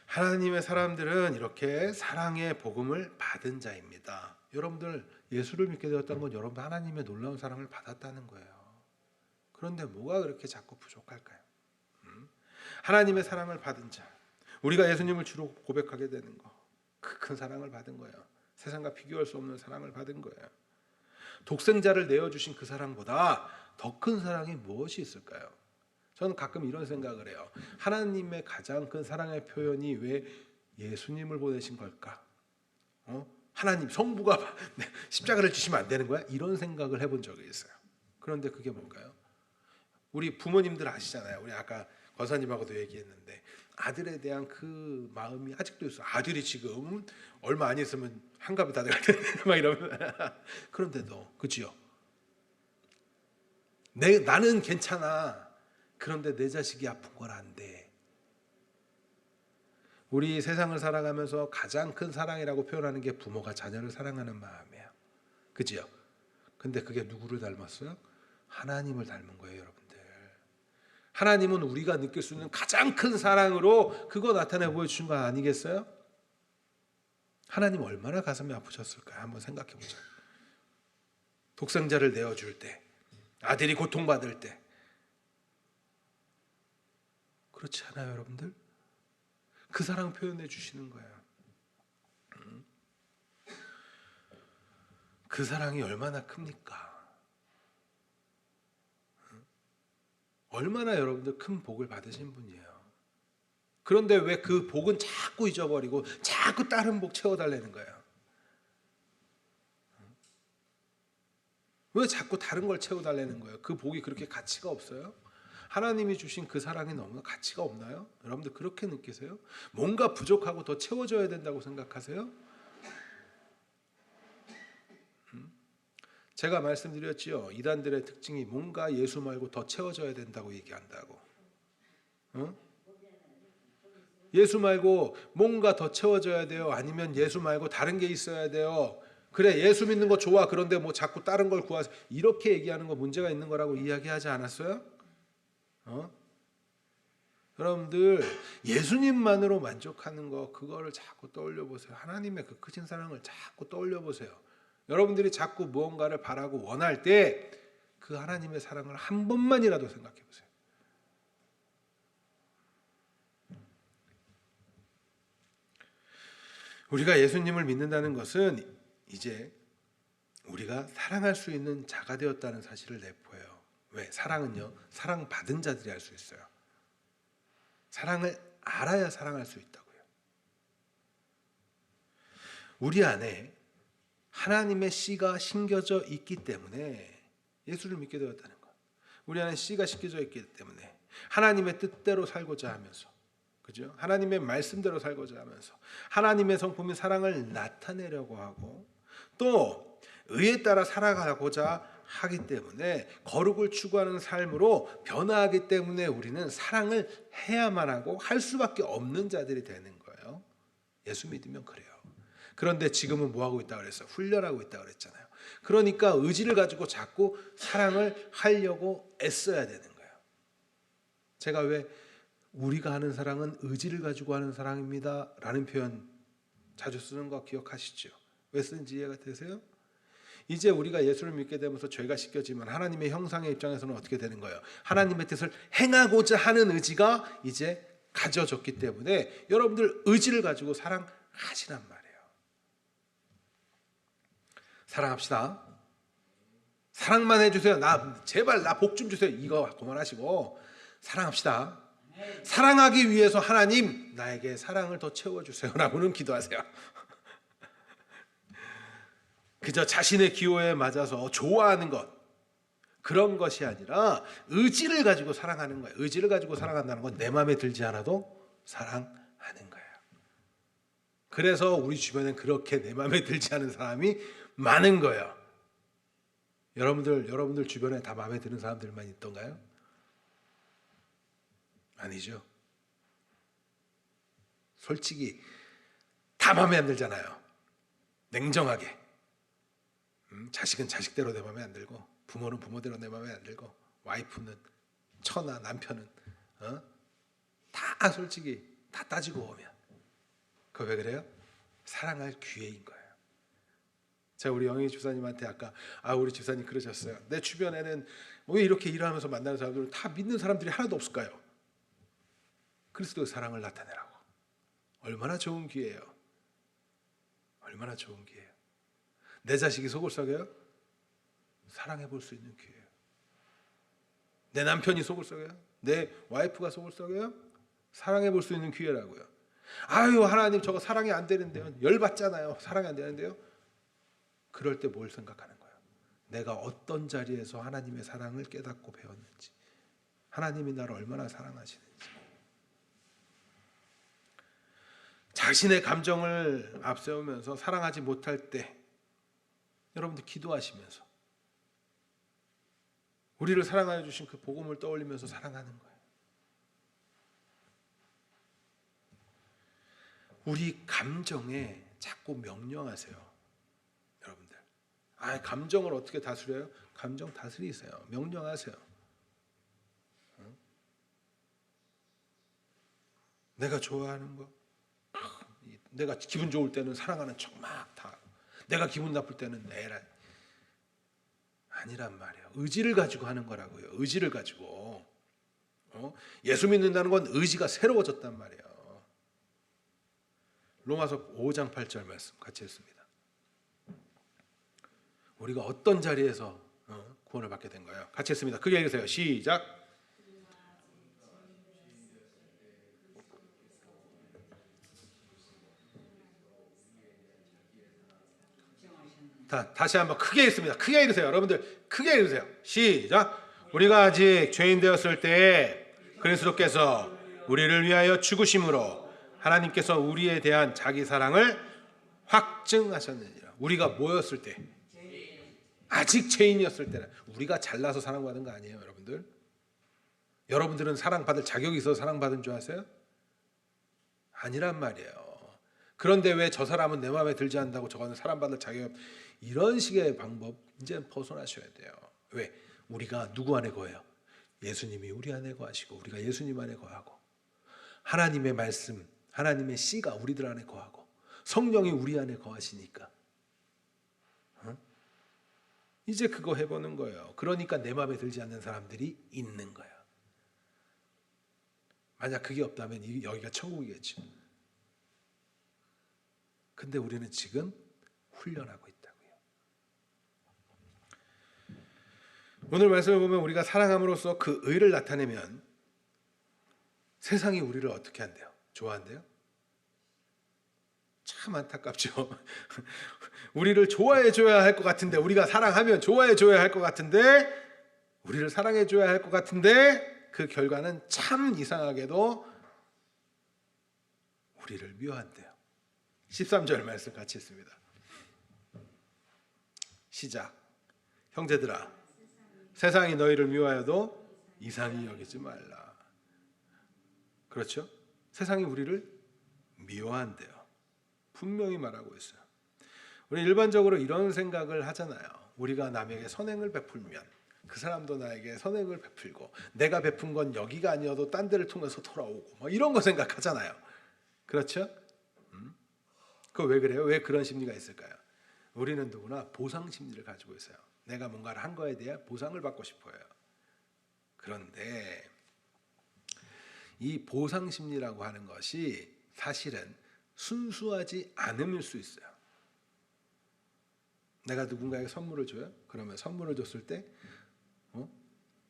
하나님의 사람들은 이렇게 사랑의 복음을 받은 자입니다. 여러분들 예수를 믿게 되었다는 건 여러분 하나님의 놀라운 사랑을 받았다는 거예요. 그런데 뭐가 그렇게 자꾸 부족할까요? 하나님의 사랑을 받은 자, 우리가 예수님을 주로 고백하게 되는 거, 그 큰 사랑을 받은 거예요. 세상과 비교할 수 없는 사랑을 받은 거예요. 독생자를 내어주신 그 사랑보다 더 큰 사랑이 무엇이 있을까요? 저는 가끔 이런 생각을 해요. 하나님의 가장 큰 사랑의 표현이 왜 예수님을 보내신 걸까? 하나님 성부가 십자가를 지시면 안 되는 거야? 이런 생각을 해본 적이 있어요. 그런데 그게 뭘까요? 우리 부모님들 아시잖아요. 우리 아까 권사님하고도 얘기했는데 아들에 대한 그 마음이 아직도 있어. 아들이 지금 얼마 안 있으면 한갑이 다 돼갈 텐데 막 이러면 그런데도 그렇지요. 나는 괜찮아. 그런데 내 자식이 아픈 건 안 돼. 우리 세상을 살아가면서 가장 큰 사랑이라고 표현하는 게 부모가 자녀를 사랑하는 마음이에요. 그지요? 근데 그게 누구를 닮았어요? 하나님을 닮은 거예요, 여러분들. 하나님은 우리가 느낄 수 있는 가장 큰 사랑으로 그거 나타내 보여주신 거 아니겠어요? 하나님 얼마나 가슴이 아프셨을까요? 한번 생각해 보자. 독생자를 내어줄 때, 아들이 고통받을 때. 그렇지 않아요, 여러분들? 그 사랑 표현해 주시는 거예요. 그 사랑이 얼마나 큽니까? 얼마나 여러분들 큰 복을 받으신 분이에요. 그런데 왜 그 복은 자꾸 잊어버리고 자꾸 다른 복 채워달라는 거예요? 왜 자꾸 다른 걸 채워달라는 거예요? 그 복이 그렇게 가치가 없어요? 하나님이 주신 그 사랑이 너무 가치가 없나요? 여러분들 그렇게 느끼세요? 뭔가 부족하고 더 채워져야 된다고 생각하세요? 제가 말씀드렸지요. 이단들의 특징이 뭔가 예수 말고 더 채워져야 된다고 얘기한다고. 예수 말고 뭔가 더 채워져야 돼요. 아니면 예수 말고 다른 게 있어야 돼요. 그래, 예수 믿는 거 좋아. 그런데 뭐 자꾸 다른 걸 구하세요. 이렇게 얘기하는 거 문제가 있는 거라고 이야기하지 않았어요? 여러분들 예수님만으로 만족하는 거, 그거를 자꾸 떠올려 보세요. 하나님의 그 크신 사랑을 자꾸 떠올려 보세요. 여러분들이 자꾸 무언가를 바라고 원할 때 그 하나님의 사랑을 한 번만이라도 생각해 보세요. 우리가 예수님을 믿는다는 것은 이제 우리가 사랑할 수 있는 자가 되었다는 사실을 내포해요. 왜? 사랑은요, 사랑받은 자들이 할 수 있어요. 사랑을 알아야 사랑할 수 있다고요. 우리 안에 하나님의 씨가 심겨져 있기 때문에 예수를 믿게 되었다는 것. 우리 안에 씨가 심겨져 있기 때문에 하나님의 뜻대로 살고자 하면서, 그죠? 하나님의 말씀대로 살고자 하면서 하나님의 성품인 사랑을 나타내려고 하고 또 의에 따라 살아가고자 하기 때문에 거룩을 추구하는 삶으로 변화하기 때문에 우리는 사랑을 해야만 하고 할 수밖에 없는 자들이 되는 거예요. 예수 믿으면 그래요. 그런데 지금은 뭐 하고 있다고 그랬어요? 훈련하고 있다고 그랬잖아요. 그러니까 의지를 가지고 자꾸 사랑을 하려고 애써야 되는 거예요. 제가 왜 우리가 하는 사랑은 의지를 가지고 하는 사랑입니다 라는 표현 자주 쓰는 거 기억하시죠? 왜 쓰는지 이해가 되세요? 이제 우리가 예수를 믿게 되면서 죄가 씻겨지면 하나님의 형상의 입장에서는 어떻게 되는 거예요? 하나님의 뜻을 행하고자 하는 의지가 이제 가져졌기 때문에 여러분들 의지를 가지고 사랑하시란 말이에요. 사랑합시다. 사랑만 해주세요. 제발 나 복 좀 주세요. 이거 그만하시고 사랑합시다. 사랑하기 위해서 하나님 나에게 사랑을 더 채워주세요 라고는 기도하세요. 그저 자신의 기호에 맞아서 좋아하는 것, 그런 것이 아니라 의지를 가지고 사랑하는 거예요. 의지를 가지고 사랑한다는 건 내 마음에 들지 않아도 사랑하는 거예요. 그래서 우리 주변엔 그렇게 내 마음에 들지 않은 사람이 많은 거예요. 여러분들 주변에 다 마음에 드는 사람들만 있던가요? 아니죠. 솔직히 다 마음에 안 들잖아요. 냉정하게. 자식은 자식대로 내 마음에 안 들고, 부모는 부모대로 내 마음에 안 들고, 와이프는, 처나 남편은 다 솔직히 다 따지고 보면 그거 왜 그래요? 사랑할 기회인 거예요. 제가 우리 영희 집사님한테 아까 우리 집사님 그러셨어요. 내 주변에는 왜 이렇게 일하면서 만나는 사람들은 다 믿는 사람들이 하나도 없을까요? 그리스도의 사랑을 나타내라고. 얼마나 좋은 기회예요. 얼마나 좋은 기회예요. 내 자식이 속을 썩여요? 사랑해 볼 수 있는 기회예요. 내 남편이 속을 썩여요? 내 와이프가 속을 썩여요? 사랑해 볼 수 있는 기회라고요. 아유 하나님 저거 사랑이 안 되는데요. 열받잖아요. 사랑이 안 되는데요. 그럴 때 뭘 생각하는 거예요? 내가 어떤 자리에서 하나님의 사랑을 깨닫고 배웠는지, 하나님이 나를 얼마나 사랑하시는지. 자신의 감정을 앞세우면서 사랑하지 못할 때 여러분들 기도하시면서 우리를 사랑하여 주신 그 복음을 떠올리면서 사랑하는 거예요. 우리 감정에 자꾸 명령하세요. 여러분들. 감정을 어떻게 다스려요? 감정 다스리세요. 명령하세요. 내가 좋아하는 거, 내가 기분 좋을 때는 사랑하는 척 막 다, 내가 기분 나쁠 때는 내라. 아니란 말이에요. 의지를 가지고 하는 거라고요. 의지를 가지고. 예수 믿는다는 건 의지가 새로워졌단 말이에요. 로마서 5장 8절 말씀 같이 했습니다. 우리가 어떤 자리에서 구원을 받게 된 거예요? 같이 했습니다. 크게 읽으세요. 시작. 다시 한번 크게 읽습니다. 크게 읽으세요. 여러분들 크게 읽으세요. 시작. 우리가 아직 죄인 되었을 때 그리스도께서 우리를 위하여 죽으심으로 하나님께서 우리에 대한 자기 사랑을 확증하셨느니라. 우리가 뭐였을 때? 아직 죄인이었을 때는. 우리가 잘나서 사랑받은 거 아니에요, 여러분들. 여러분들은 사랑받을 자격이 있어서 사랑받은 줄 아세요? 아니란 말이에요. 그런데 왜 저 사람은 내 마음에 들지 않는다고 저거는 사랑받을 자격이 없, 이런 식의 방법 이제 벗어나셔야 돼요. 왜? 우리가 누구 안에 거해요? 예수님이 우리 안에 거하시고 우리가 예수님 안에 거하고 하나님의 말씀, 하나님의 씨가 우리들 안에 거하고 성령이 우리 안에 거하시니까 이제 그거 해보는 거예요. 그러니까 내 마음에 들지 않는 사람들이 있는 거예요. 만약 그게 없다면 여기가 천국이겠죠. 근데 우리는 지금 훈련하고 있다고요. 오늘 말씀을 보면 우리가 사랑함으로써 그 의를 나타내면 세상이 우리를 어떻게 한대요? 좋아한대요? 참 안타깝죠. 우리를 좋아해 줘야 할 것 같은데, 우리가 사랑하면 좋아해 줘야 할 것 같은데, 우리를 사랑해 줘야 할 것 같은데 그 결과는 참 이상하게도 우리를 미워한대요. 13절 말씀 같이 했습니다. 시작. 형제들아, 세상이 너희를 미워하여도 이상히 여기지 말라. 그렇죠? 세상이 우리를 미워한대요. 분명히 말하고 있어요. 우리 일반적으로 이런 생각을 하잖아요. 우리가 남에게 선행을 베풀면 그 사람도 나에게 선행을 베풀고 내가 베푼 건 여기가 아니어도 딴 데를 통해서 돌아오고 뭐 이런 거 생각하잖아요. 그렇죠? 그거 왜 그래요? 왜 그런 심리가 있을까요? 우리는 누구나 보상 심리를 가지고 있어요. 내가 뭔가를 한 거에 대해 보상을 받고 싶어요. 그런데 이 보상 심리라고 하는 것이 사실은 순수하지 않음일 수 있어요. 내가 누군가에게 선물을 줘요? 그러면 선물을 줬을 때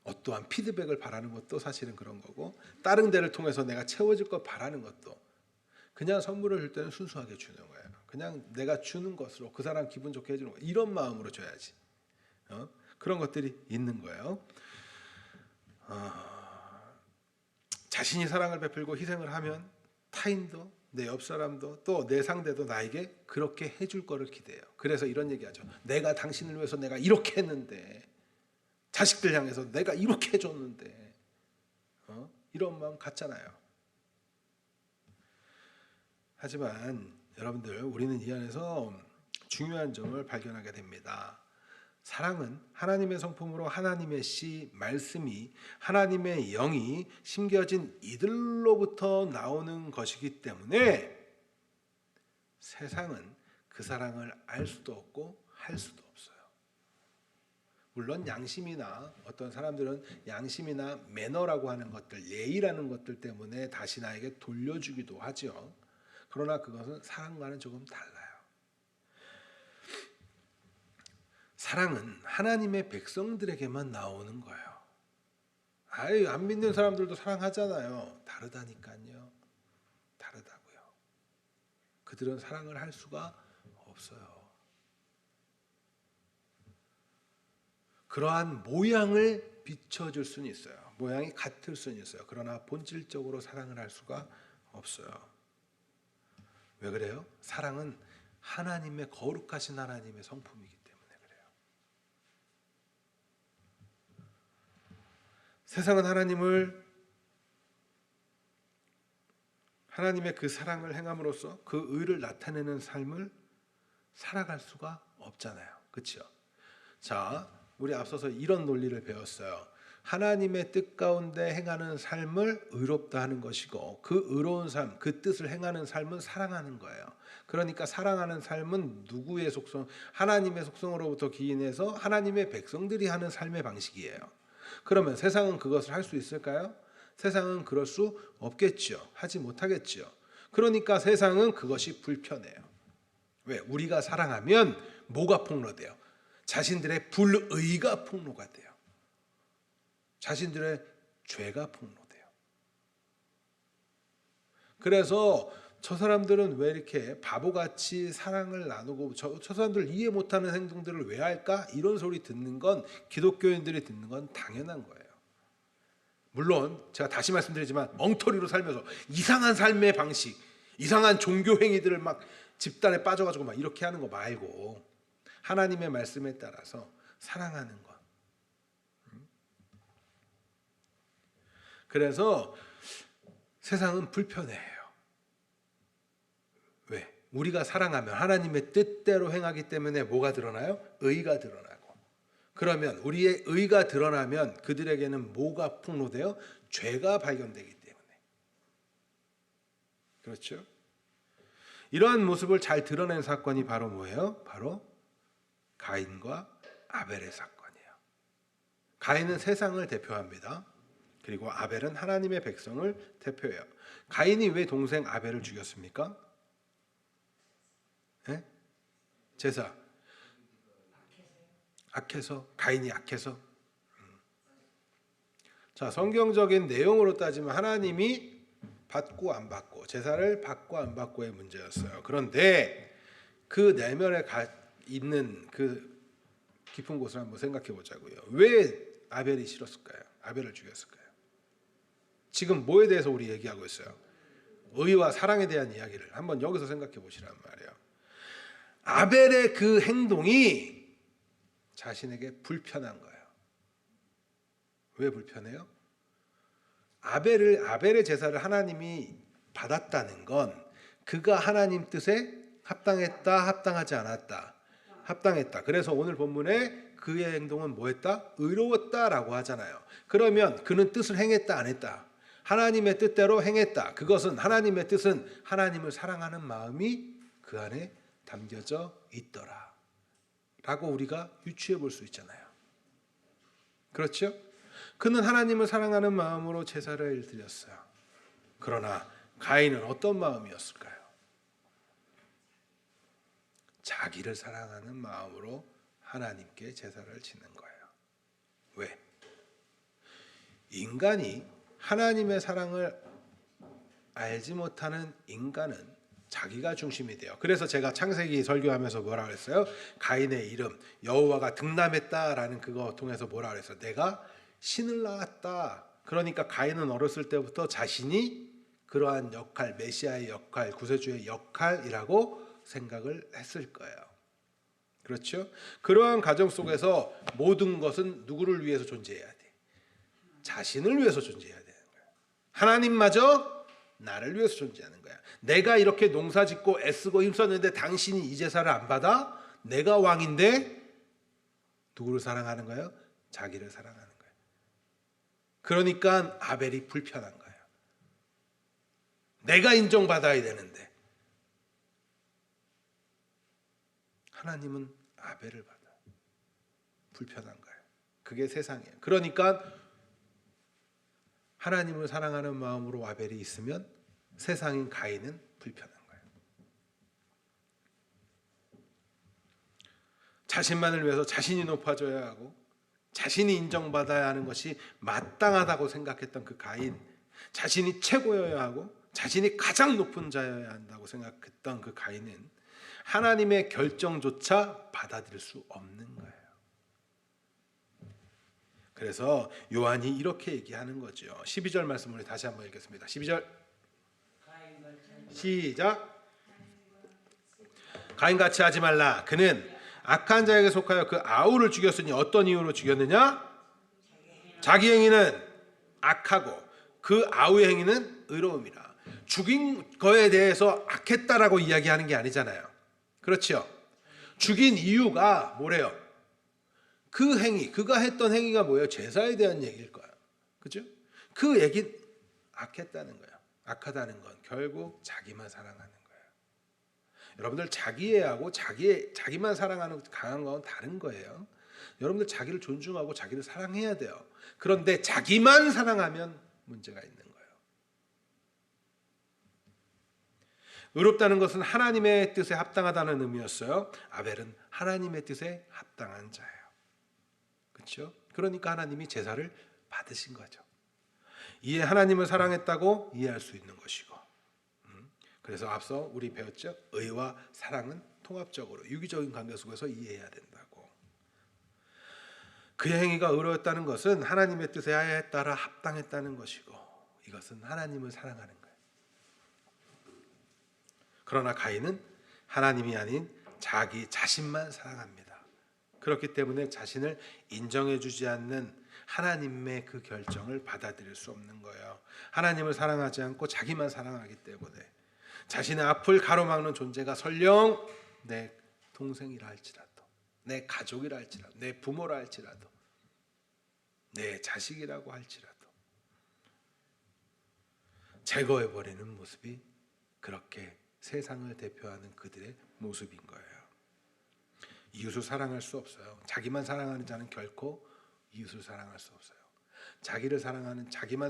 어떠한 피드백을 바라는 것도 사실은 그런 거고, 다른 데를 통해서 내가 채워질 것 바라는 것도, 그냥 선물을 줄 때는 순수하게 주는 거예요. 그냥 내가 주는 것으로 그 사람 기분 좋게 해주는 거예요. 이런 마음으로 줘야지. 그런 것들이 있는 거예요. 자신이 사랑을 베풀고 희생을 하면 타인도, 내 옆 사람도, 또 내 상대도 나에게 그렇게 해줄 거를 기대해요. 그래서 이런 얘기하죠. 내가 당신을 위해서 내가 이렇게 했는데, 자식들 향해서 내가 이렇게 해줬는데, 이런 마음 갖잖아요. 하지만 여러분들, 우리는 이 안에서 중요한 점을 발견하게 됩니다. 사랑은 하나님의 성품으로 하나님의 씨, 말씀이, 하나님의 영이 심겨진 이들로부터 나오는 것이기 때문에 세상은 그 사랑을 알 수도 없고 할 수도 없어요. 물론 양심이나 어떤 사람들은 양심이나 매너라고 하는 것들, 예의라는 것들 때문에 다시 나에게 돌려주기도 하죠. 그러나 그것은 사랑과는 조금 달라요. 사랑은 하나님의 백성들에게만 나오는 거예요. 안 믿는 사람들도 사랑하잖아요. 다르다니까요. 다르다고요. 그들은 사랑을 할 수가 없어요. 그러한 모양을 비춰줄 수는 있어요. 모양이 같을 수는 있어요. 그러나 본질적으로 사랑을 할 수가 없어요. 왜 그래요? 사랑은 하나님의 거룩하신 하나님의 성품이기 때문에 그래요. 세상은 하나님의 그 사랑을 행함으로써 그 의를 나타내는 삶을 살아갈 수가 없잖아요. 그렇죠? 자, 우리 앞서서 이런 논리를 배웠어요. 하나님의 뜻 가운데 행하는 삶을 의롭다 하는 것이고, 그 의로운 삶, 그 뜻을 행하는 삶은 사랑하는 거예요. 그러니까 사랑하는 삶은 누구의 속성? 하나님의 속성으로부터 기인해서 하나님의 백성들이 하는 삶의 방식이에요. 그러면 세상은 그것을 할 수 있을까요? 세상은 그럴 수 없겠죠. 하지 못하겠죠. 그러니까 세상은 그것이 불편해요. 왜? 우리가 사랑하면 뭐가 폭로돼요? 자신들의 불의가 폭로가 돼요. 자신들의 죄가 폭로돼요. 그래서 저 사람들은 왜 이렇게 바보같이 사랑을 나누고 저 사람들 이해 못하는 행동들을 왜 할까? 이런 소리 듣는 건, 기독교인들이 듣는 건 당연한 거예요. 물론 제가 다시 말씀드리지만 엉터리로 살면서 이상한 삶의 방식, 이상한 종교 행위들을 막 집단에 빠져가지고 막 이렇게 하는 거 말고 하나님의 말씀에 따라서 사랑하는 것. 그래서 세상은 불편해요. 왜? 우리가 사랑하면 하나님의 뜻대로 행하기 때문에 뭐가 드러나요? 의가 드러나고. 그러면 우리의 의가 드러나면 그들에게는 뭐가 폭로돼요? 죄가 발견되기 때문에. 그렇죠? 이러한 모습을 잘 드러낸 사건이 바로 뭐예요? 바로 가인과 아벨의 사건이에요. 가인은 세상을 대표합니다. 그리고 아벨은 하나님의 백성을 대표해요. 가인이 왜 동생 아벨을 죽였습니까? 네? 제사. 악해서? 가인이 악해서? 자, 성경적인 내용으로 따지면 하나님이 받고 안 받고, 제사를 받고 안 받고의 문제였어요. 그런데 그 내면에 있는 그 깊은 곳을 한번 생각해 보자고요. 왜 아벨이 싫었을까요? 아벨을 죽였을까요? 지금 뭐에 대해서 우리 얘기하고 있어요? 의와 사랑에 대한 이야기를 한번 여기서 생각해 보시란 말이에요. 아벨의 그 행동이 자신에게 불편한 거예요. 왜 불편해요? 아벨의 제사를 하나님이 받았다는 건 그가 하나님 뜻에 합당했다, 합당하지 않았다. 합당했다. 그래서 오늘 본문에 그의 행동은 뭐했다? 의로웠다라고 하잖아요. 그러면 그는 뜻을 행했다, 안 했다? 하나님의 뜻대로 행했다. 그것은 하나님의 뜻은 하나님을 사랑하는 마음이 그 안에 담겨져 있더라 라고 우리가 유추해 볼 수 있잖아요. 그렇죠? 그는 하나님을 사랑하는 마음으로 제사를 드렸어요. 그러나 가인은 어떤 마음이었을까요? 자기를 사랑하는 마음으로 하나님께 제사를 지는 거예요. 왜? 인간이 하나님의 사랑을 알지 못하는 인간은 자기가 중심이 돼요. 그래서 제가 창세기 설교하면서 뭐라 그랬어요? 가인의 이름 여호와가 등남했다라는 그거 통해서 뭐라 그랬어요? 내가 신을 낳았다. 그러니까 가인은 어렸을 때부터 자신이 그러한 역할, 메시아의 역할, 구세주의 역할이라고 생각을 했을 거예요. 그렇죠? 그러한 가정 속에서 모든 것은 누구를 위해서 존재해야 돼? 자신을 위해서 존재해야 되는 거예요. 하나님마저 나를 위해서 존재하는 거야. 내가 이렇게 농사짓고 애쓰고 힘썼는데 당신이 이 제사를 안 받아? 내가 왕인데 누구를 사랑하는 거예요? 자기를 사랑하는 거예요. 그러니까 아벨이 불편한 거예요. 내가 인정받아야 되는데 하나님은 아벨을 받아. 불편한 거예요. 그게 세상이에요. 그러니까 하나님을 사랑하는 마음으로 아벨이 있으면 세상인 가인은 불편한 거예요. 자신만을 위해서 자신이 높아져야 하고 자신이 인정받아야 하는 것이 마땅하다고 생각했던 그 가인, 자신이 최고여야 하고 자신이 가장 높은 자여야 한다고 생각했던 그 가인은 하나님의 결정조차 받아들일 수 없는 거예요. 그래서 요한이 이렇게 얘기하는 거죠. 12절 말씀을 다시 한번 읽겠습니다. 12절 시작. 가인같이 하지 말라. 그는 악한 자에게 속하여 그 아우를 죽였으니 어떤 이유로 죽였느냐? 자기 행위는 악하고 그 아우의 행위는 의로움이라. 죽인 거에 대해서 악했다라고 이야기하는 게 아니잖아요. 그렇죠? 죽인 이유가 뭐래요? 그 행위, 그가 했던 행위가 뭐예요? 제사에 대한 얘기일 거예요. 그죠? 그 얘기는 악했다는 거예요. 악하다는 건 결국 자기만 사랑하는 거예요. 여러분들 자기애하고 자기만 사랑하는 강한 건 다른 거예요. 여러분들 자기를 존중하고 자기를 사랑해야 돼요. 그런데 자기만 사랑하면 문제가 있는 거예요. 의롭다는 것은 하나님의 뜻에 합당하다는 의미였어요. 아벨은 하나님의 뜻에 합당한 자예요. 그렇죠? 그러니까 하나님이 제사를 받으신 거죠. 이에 하나님을 사랑했다고 이해할 수 있는 것이고, 그래서 앞서 우리 배웠죠. 의와 사랑은 통합적으로 유기적인 관계 속에서 이해해야 된다고. 그의 행위가 의로웠다는 것은 하나님의 뜻에 따라 합당했다는 것이고, 이것은 하나님을 사랑하는 거예요. 그러나 가인은 하나님이 아닌 자기 자신만 사랑합니다. 그렇기 때문에 자신을 인정해주지 않는 하나님의 그 결정을 받아들일 수 없는 거예요. 하나님을 사랑하지 않고 자기만 사랑하기 때문에 자신의 앞을 가로막는 존재가 설령 내 동생이라 할지라도, 내 가족이라 할지라도, 내 부모라 할지라도, 내 자식이라고 할지라도 제거해버리는 모습이 그렇게 세상을 대표하는 그들의 모습인 거예요. 이웃을 사랑할 수 없어요. 자기만 사랑하는 자는 결코 이웃을 사랑할 수 없어요. 자기만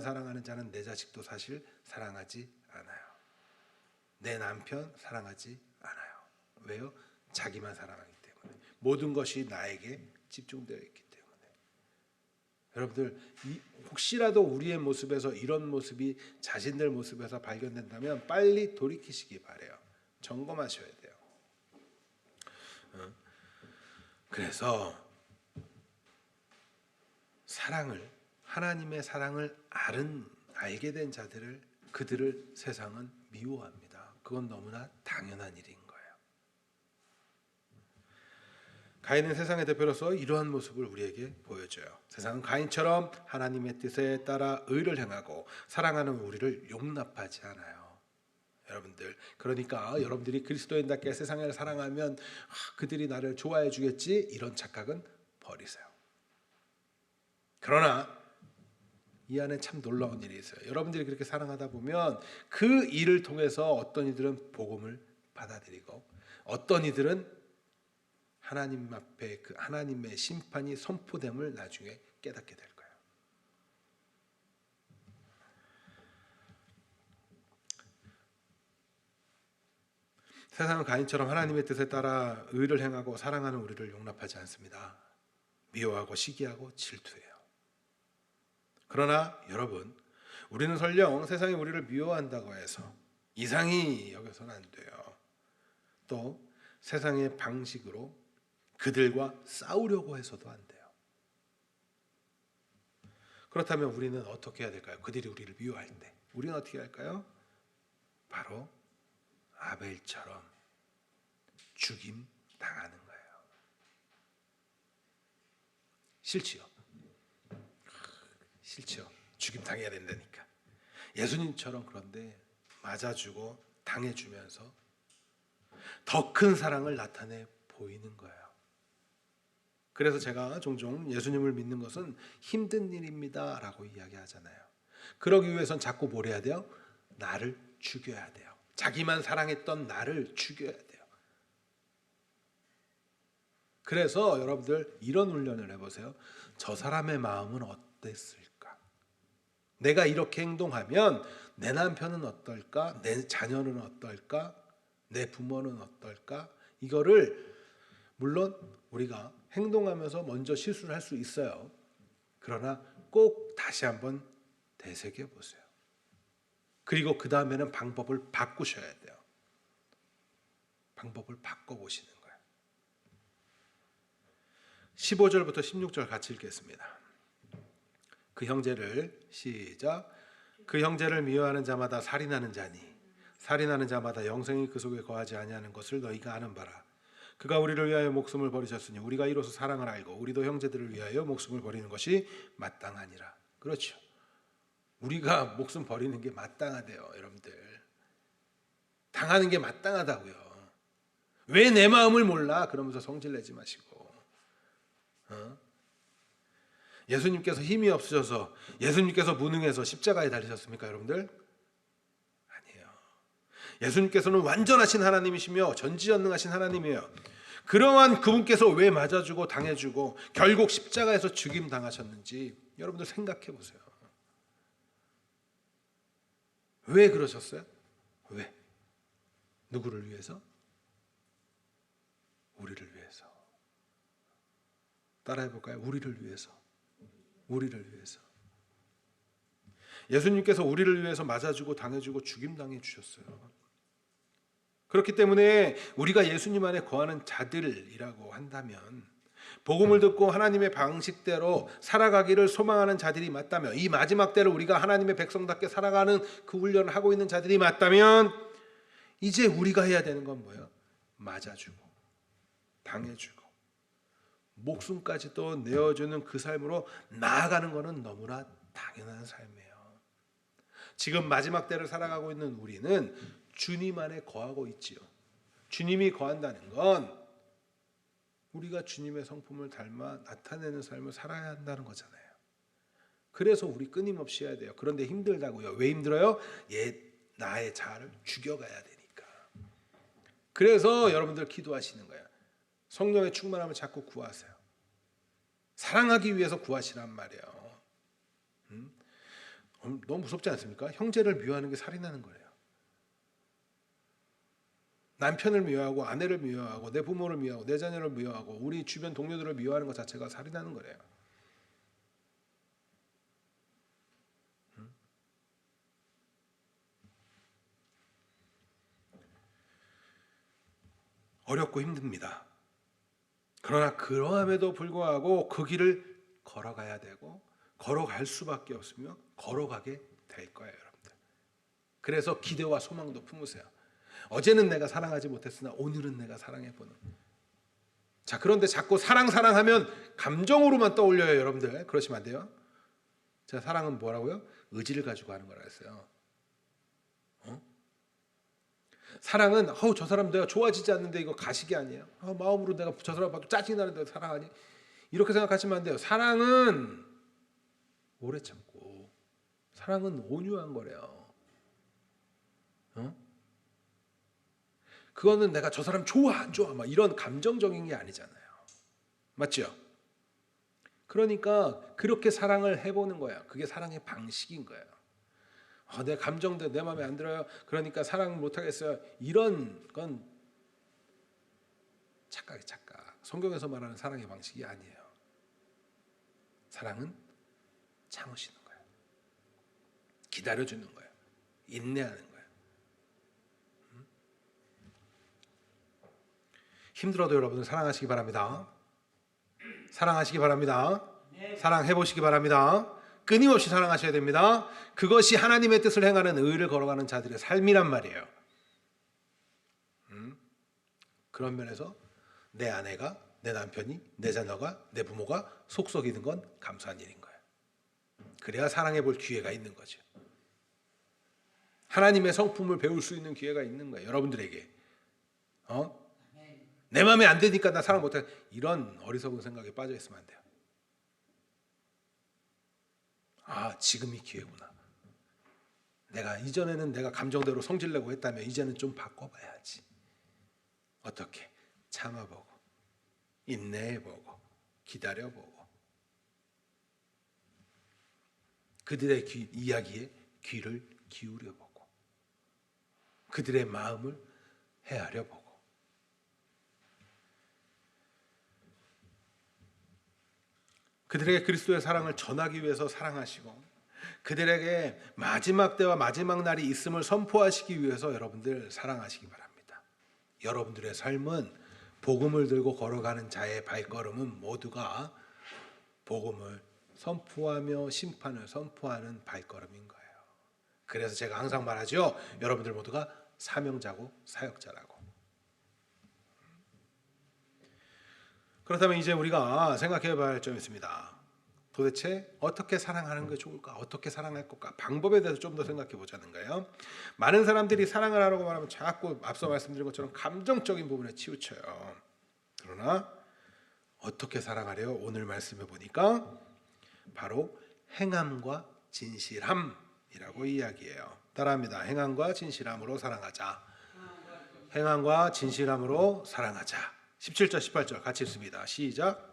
사랑하는 자는 내 자식도 사실 사랑하지 않아요. 내 남편 사랑하지 않아요. 왜요? 자기만 사랑하기 때문에. 모든 것이 나에게 집중되어 있기 때문에. 여러분들 혹시라도 우리의 모습에서 이런 모습이 자신들 모습에서 발견된다면 빨리 돌이키시기 바래요. 점검하셔야 돼요. 그래서 하나님의 사랑을 알게 된 그들을 세상은 미워합니다. 그건 너무나 당연한 일인 거예요. 가인은 세상의 대표로서 이러한 모습을 우리에게 보여줘요. 세상은 가인처럼 하나님의 뜻에 따라 의를 행하고 사랑하는 우리를 용납하지 않아요. 여러분들, 그러니까 여러분들이 그리스도인답게 세상을 사랑하면 그들이 나를 좋아해 주겠지, 이런 착각은 버리세요. 그러나 이 안에 참 놀라운 일이 있어요. 여러분들이 그렇게 사랑하다 보면 그 일을 통해서 어떤 이들은 복음을 받아들이고 어떤 이들은 하나님 앞에 그 하나님의 심판이 선포됨을 나중에 깨닫게 될 거예요. 세상은 가인처럼 하나님의 뜻에 따라 의를 행하고 사랑하는 우리를 용납하지 않습니다. 미워하고 시기하고 질투해요. 그러나 여러분, 우리는 설령 세상이 우리를 미워한다고 해서 이상히 여겨서는 안 돼요. 또 세상의 방식으로 그들과 싸우려고 해서도 안 돼요. 그렇다면 우리는 어떻게 해야 될까요? 그들이 우리를 미워할 때 우리는 어떻게 할까요? 바로 아벨처럼 죽임 당하는 거예요. 싫지요? 싫죠. 죽임 당해야 된다니까. 예수님처럼 그런데 맞아주고 당해주면서 더 큰 사랑을 나타내 보이는 거예요. 그래서 제가 종종 예수님을 믿는 것은 힘든 일입니다 라고 이야기하잖아요. 그러기 위해선 자꾸 뭘 해야 돼요? 나를 죽여야 돼요. 자기만 사랑했던 나를 죽여야 돼요. 그래서 여러분들 이런 훈련을 해보세요. 저 사람의 마음은 어땠을까? 내가 이렇게 행동하면 내 남편은 어떨까? 내 자녀는 어떨까? 내 부모는 어떨까? 이거를 물론 우리가 행동하면서 먼저 실수를 할 수 있어요. 그러나 꼭 다시 한번 되새겨 보세요. 그리고 그 다음에는 방법을 바꾸셔야 돼요. 방법을 바꿔보시는 거예요. 15절부터 16절 같이 읽겠습니다. 그 형제를 시작. 그 형제를 미워하는 자마다 살인하는 자니 살인하는 자마다 영생이 그 속에 거하지 아니하는 것을 너희가 아는 바라. 그가 우리를 위하여 목숨을 버리셨으니 우리가 이로써 사랑을 알고 우리도 형제들을 위하여 목숨을 버리는 것이 마땅하니라. 그렇죠. 우리가 목숨 버리는 게 마땅하대요, 여러분들. 당하는 게 마땅하다고요. 왜 내 마음을 몰라? 그러면서 성질내지 마시고. 예수님께서 힘이 없으셔서, 예수님께서 무능해서 십자가에 달리셨습니까, 여러분들? 아니에요. 예수님께서는 완전하신 하나님이시며 전지전능하신 하나님이에요. 그러한 그분께서 왜 맞아주고 당해주고 결국 십자가에서 죽임 당하셨는지 여러분들 생각해 보세요. 왜 그러셨어요? 왜? 누구를 위해서? 우리를 위해서. 따라해 볼까요? 우리를 위해서. 우리를 위해서. 예수님께서 우리를 위해서 맞아주고 당해주고 죽임당해 주셨어요. 그렇기 때문에 우리가 예수님 안에 거하는 자들이라고 한다면, 복음을 듣고 하나님의 방식대로 살아가기를 소망하는 자들이 맞다면, 이 마지막 때를 우리가 하나님의 백성답게 살아가는 그 훈련을 하고 있는 자들이 맞다면, 이제 우리가 해야 되는 건 뭐예요? 맞아주고 당해주고 목숨까지도 내어주는 그 삶으로 나아가는 것은 너무나 당연한 삶이에요. 지금 마지막 때를 살아가고 있는 우리는 주님 안에 거하고 있지요. 주님이 거한다는 건 우리가 주님의 성품을 닮아 나타내는 삶을 살아야 한다는 거잖아요. 그래서 우리 끊임없이 해야 돼요. 그런데 힘들다고요. 왜 힘들어요? 나의 자아를 죽여가야 되니까. 그래서 여러분들 기도하시는 거예요. 성령의 충만함을 자꾸 구하세요. 사랑하기 위해서 구하시란 말이에요. 너무 무섭지 않습니까? 형제를 미워하는 게 살인하는 거예요. 남편을 미워하고 아내를 미워하고 내 부모를 미워하고 내 자녀를 미워하고 우리 주변 동료들을 미워하는 것 자체가 살인하는 거예요. 어렵고 힘듭니다. 그러나 그러함에도 불구하고 그 길을 걸어가야 되고 걸어갈 수밖에 없으며 걸어가게 될 거예요, 여러분들. 그래서 기대와 소망도 품으세요. 어제는 내가 사랑하지 못했으나 오늘은 내가 사랑해보는. 자, 그런데 자꾸 사랑하면 감정으로만 떠올려요, 여러분들. 그러시면 안 돼요. 자, 사랑은 뭐라고요? 의지를 가지고 하는 거라 했어요. 사랑은 저 사람 내가 좋아지지 않는데 이거 가식이 아니에요. 마음으로 내가 저 사람 봐도 짜증이 나는데 사랑하니? 이렇게 생각하시면 안 돼요. 사랑은 오래 참고 사랑은 온유한 거래요. 그거는 내가 저 사람 좋아 안 좋아 막 이런 감정적인 게 아니잖아요. 맞죠? 그러니까 그렇게 사랑을 해보는 거야. 그게 사랑의 방식인 거예요. 내 감정도 내 마음에 안 들어요. 그러니까 사랑 못하겠어요. 이런 건 착각. 성경에서 말하는 사랑의 방식이 아니에요. 사랑은 참으시는 거예요. 기다려주는 거예요. 인내하는 거예요. 힘들어도 여러분들 사랑하시기 바랍니다. 사랑하시기 바랍니다. 사랑해보시기 바랍니다. 끊임없이 사랑하셔야 됩니다. 그것이 하나님의 뜻을 행하는 의를 걸어가는 자들의 삶이란 말이에요. 그런 면에서 내 아내가, 내 남편이, 내 자녀가, 내 부모가 속썩이는 건 감사한 일인 거예요. 그래야 사랑해 볼 기회가 있는 거죠. 하나님의 성품을 배울 수 있는 기회가 있는 거예요. 여러분들에게. 내 마음에 안 되니까 나 사랑 못해. 이런 어리석은 생각에 빠져 있으면 안 돼요. 지금이 기회구나. 이전에는 내가 감정대로 성질내고 했다면 이제는 좀 바꿔봐야지. 어떻게? 참아보고 인내해보고 기다려보고 그들의 이야기에 귀를 기울여보고 그들의 마음을 헤아려보고 그들에게 그리스도의 사랑을 전하기 위해서 사랑하시고 그들에게 마지막 때와 마지막 날이 있음을 선포하시기 위해서 여러분들 사랑하시기 바랍니다. 여러분들의 삶은 복음을 들고 걸어가는 자의 발걸음은 모두가 복음을 선포하며 심판을 선포하는 발걸음인 거예요. 그래서 제가 항상 말하죠. 여러분들 모두가 사명자고 사역자라고. 그렇다면 이제 우리가 생각해 봐야 할 점이 있습니다. 도대체 어떻게 사랑하는 게 좋을까? 어떻게 사랑할 걸까? 방법에 대해서 좀 더 생각해 보자는 거예요. 많은 사람들이 사랑을 하라고 말하면 자꾸 앞서 말씀드린 것처럼 감정적인 부분에 치우쳐요. 그러나 어떻게 사랑하래요? 오늘 말씀해 보니까 바로 행함과 진실함이라고 이야기해요. 따라합니다. 행함과 진실함으로 사랑하자. 행함과 진실함으로 사랑하자. 17절 18절 같이 읽습니다. 시작.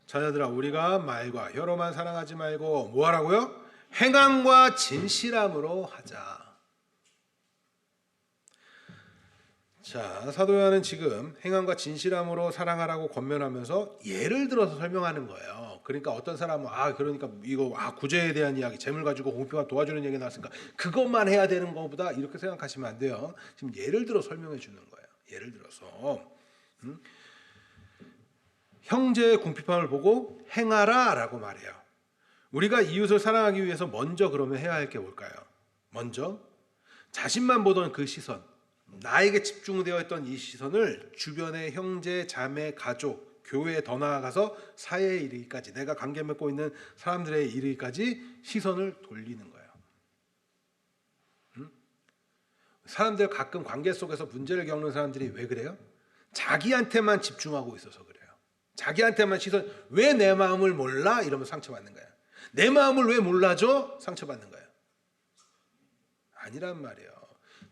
자녀들아, 우리가 말과 혀로만 사랑하지 말고 뭐 하라고요? 행함과 진실함으로 하자. 자, 사도 요한은 지금 행함과 진실함으로 사랑하라고 권면하면서 예를 들어서 설명하는 거예요. 그러니까 어떤 사람은 그러니까 이거 구제에 대한 이야기, 재물 가지고 공평한 도와주는 얘기 나왔으니까 그것만 해야 되는 것보다 이렇게 생각하시면 안 돼요. 지금 예를 들어 설명해 주는 거예요. 예를 들어서 형제의 궁핍함을 보고 행하라라고 말해요. 우리가 이웃을 사랑하기 위해서 먼저 그러면 해야 할 게 뭘까요? 먼저 자신만 보던 그 시선, 나에게 집중되어 있던 이 시선을 주변의 형제, 자매, 가족, 교회에 더 나아가서 사회에 이르기까지, 내가 관계 맺고 있는 사람들에 이르기까지 시선을 돌리는 거예요. 사람들 가끔 관계 속에서 문제를 겪는 사람들이 왜 그래요? 자기한테만 집중하고 있어서 그래요. 자기한테만 시선, 왜 내 마음을 몰라? 이러면 상처받는 거예요. 내 마음을 왜 몰라줘? 상처받는 거예요. 아니란 말이에요.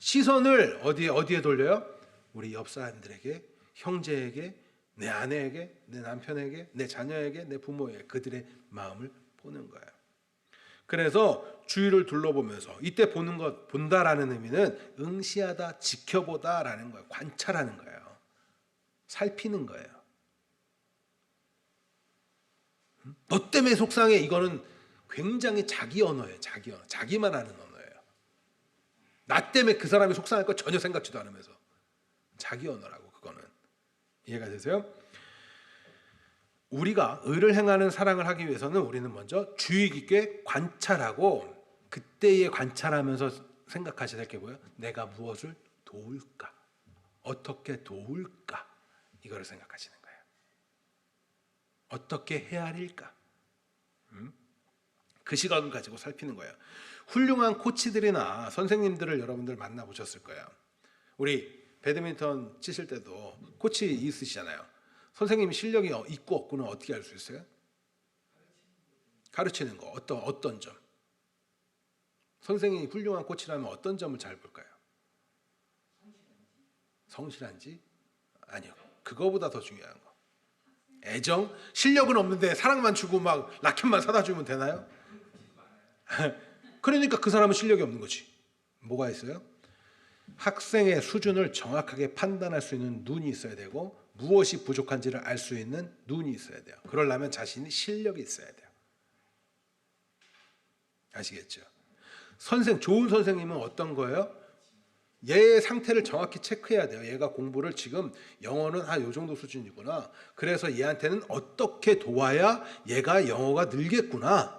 시선을 어디에 돌려요? 우리 옆 사람들에게, 형제에게, 내 아내에게, 내 남편에게, 내 자녀에게, 내 부모에게, 그들의 마음을 보는 거예요. 그래서 주위를 둘러보면서, 이때 본다라는 의미는 응시하다, 지켜보다라는 거예요. 관찰하는 거예요. 살피는 거예요. 너 때문에 속상해. 이거는 굉장히 자기 언어예요. 자기 언어. 자기만 하는 언어예요. 나 때문에 그 사람이 속상할 거 전혀 생각지도 않으면서. 자기 언어라고, 그거는. 이해가 되세요? 우리가 의를 행하는 사랑을 하기 위해서는 우리는 먼저 주의 깊게 관찰하고, 그때에 관찰하면서 생각하셔야 될 게 뭐예요? 내가 무엇을 도울까? 어떻게 도울까? 이거를 생각하시는 거예요. 어떻게 헤아릴까? 그 시각을 가지고 살피는 거예요. 훌륭한 코치들이나 선생님들을 여러분들 만나보셨을 거예요. 우리 배드민턴 치실 때도 코치 있으시잖아요. 선생님이 실력이 있고 없고는 어떻게 알 수 있어요? 가르치는 거. 어떤 점? 선생님이 훌륭한 코치라면 어떤 점을 잘 볼까요? 성실한지? 아니요. 그거보다 더 중요한 거. 애정? 실력은 없는데 사랑만 주고 막 라켓만 사다 주면 되나요? 그러니까 그 사람은 실력이 없는 거지. 뭐가 있어요? 학생의 수준을 정확하게 판단할 수 있는 눈이 있어야 되고, 무엇이 부족한지를 알 수 있는 눈이 있어야 돼요. 그러려면 자신이 실력이 있어야 돼요. 아시겠죠? 좋은 선생님은 어떤 거예요? 얘의 상태를 정확히 체크해야 돼요. 얘가 공부를 지금 영어는 요 정도 수준이구나. 그래서 얘한테는 어떻게 도와야 얘가 영어가 늘겠구나.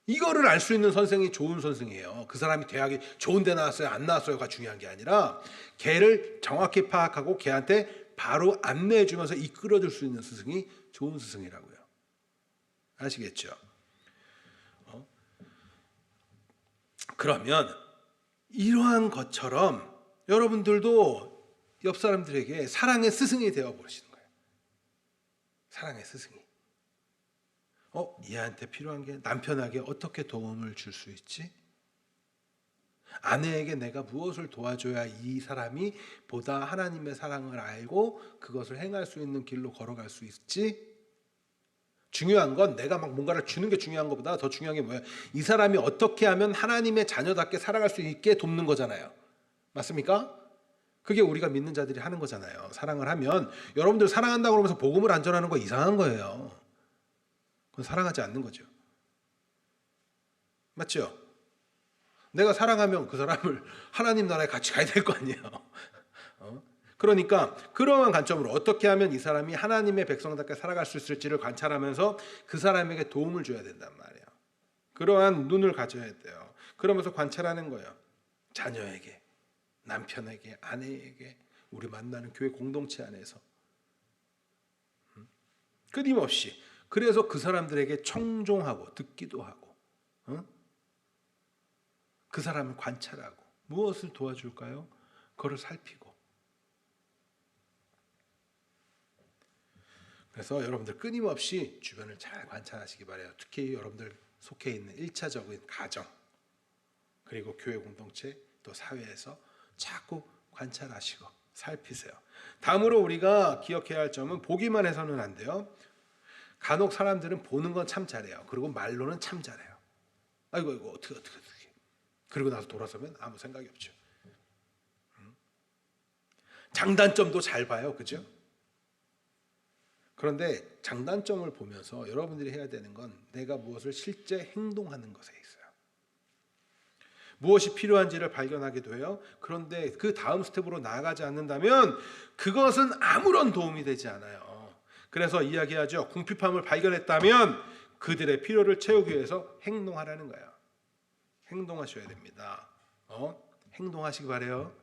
이거를 알 수 있는 선생이 좋은 선생이에요. 그 사람이 대학에 좋은 데 나왔어요, 안 나왔어요가 중요한 게 아니라 걔를 정확히 파악하고 걔한테 바로 안내해 주면서 이끌어 줄 수 있는 스승이 좋은 스승이라고요. 아시겠죠? 그러면 이러한 것처럼 여러분들도 옆 사람들에게 사랑의 스승이 되어 보시는 거예요. 사랑의 스승이. 얘한테 필요한 게, 남편에게 어떻게 도움을 줄 수 있지? 아내에게 내가 무엇을 도와줘야 이 사람이 보다 하나님의 사랑을 알고 그것을 행할 수 있는 길로 걸어갈 수 있지? 중요한 건 내가 막 뭔가를 주는 게 중요한 것보다 더 중요한 게 뭐예요? 이 사람이 어떻게 하면 하나님의 자녀답게 살아갈 수 있게 돕는 거잖아요. 맞습니까? 그게 우리가 믿는 자들이 하는 거잖아요. 사랑을 하면. 여러분들 사랑한다고 그러면서 복음을 안 전하는 거 이상한 거예요. 그건 사랑하지 않는 거죠. 맞죠? 내가 사랑하면 그 사람을 하나님 나라에 같이 가야 될 거 아니에요. 그러니까 그러한 관점으로 어떻게 하면 이 사람이 하나님의 백성답게 살아갈 수 있을지를 관찰하면서 그 사람에게 도움을 줘야 된단 말이에요. 그러한 눈을 가져야 돼요. 그러면서 관찰하는 거예요. 자녀에게, 남편에게, 아내에게, 우리 만나는 교회 공동체 안에서 끊임없이. 그래서 그 사람들에게 청종하고 듣기도 하고, 그 사람을 관찰하고 무엇을 도와줄까요? 그거를 살피고. 그래서 여러분들 끊임없이 주변을 잘 관찰하시기 바라요. 특히 여러분들 속해 있는 1차적인 가정, 그리고 교회 공동체, 또 사회에서 자꾸 관찰하시고 살피세요. 다음으로 우리가 기억해야 할 점은 보기만 해서는 안 돼요. 간혹 사람들은 보는 건 참 잘해요. 그리고 말로는 참 잘해요. 아이고 이거 어떻게. 그리고 나서 돌아서면 아무 생각이 없죠. 장단점도 잘 봐요. 그죠? 그런데 장단점을 보면서 여러분들이 해야 되는 건 내가 무엇을 실제 행동하는 것에 있어요. 무엇이 필요한지를 발견하기도 해요. 그런데 그 다음 스텝으로 나아가지 않는다면 그것은 아무런 도움이 되지 않아요. 그래서 이야기하죠. 궁핍함을 발견했다면 그들의 필요를 채우기 위해서 행동하라는 거예요. 행동하셔야 됩니다. 행동하시기 바래요.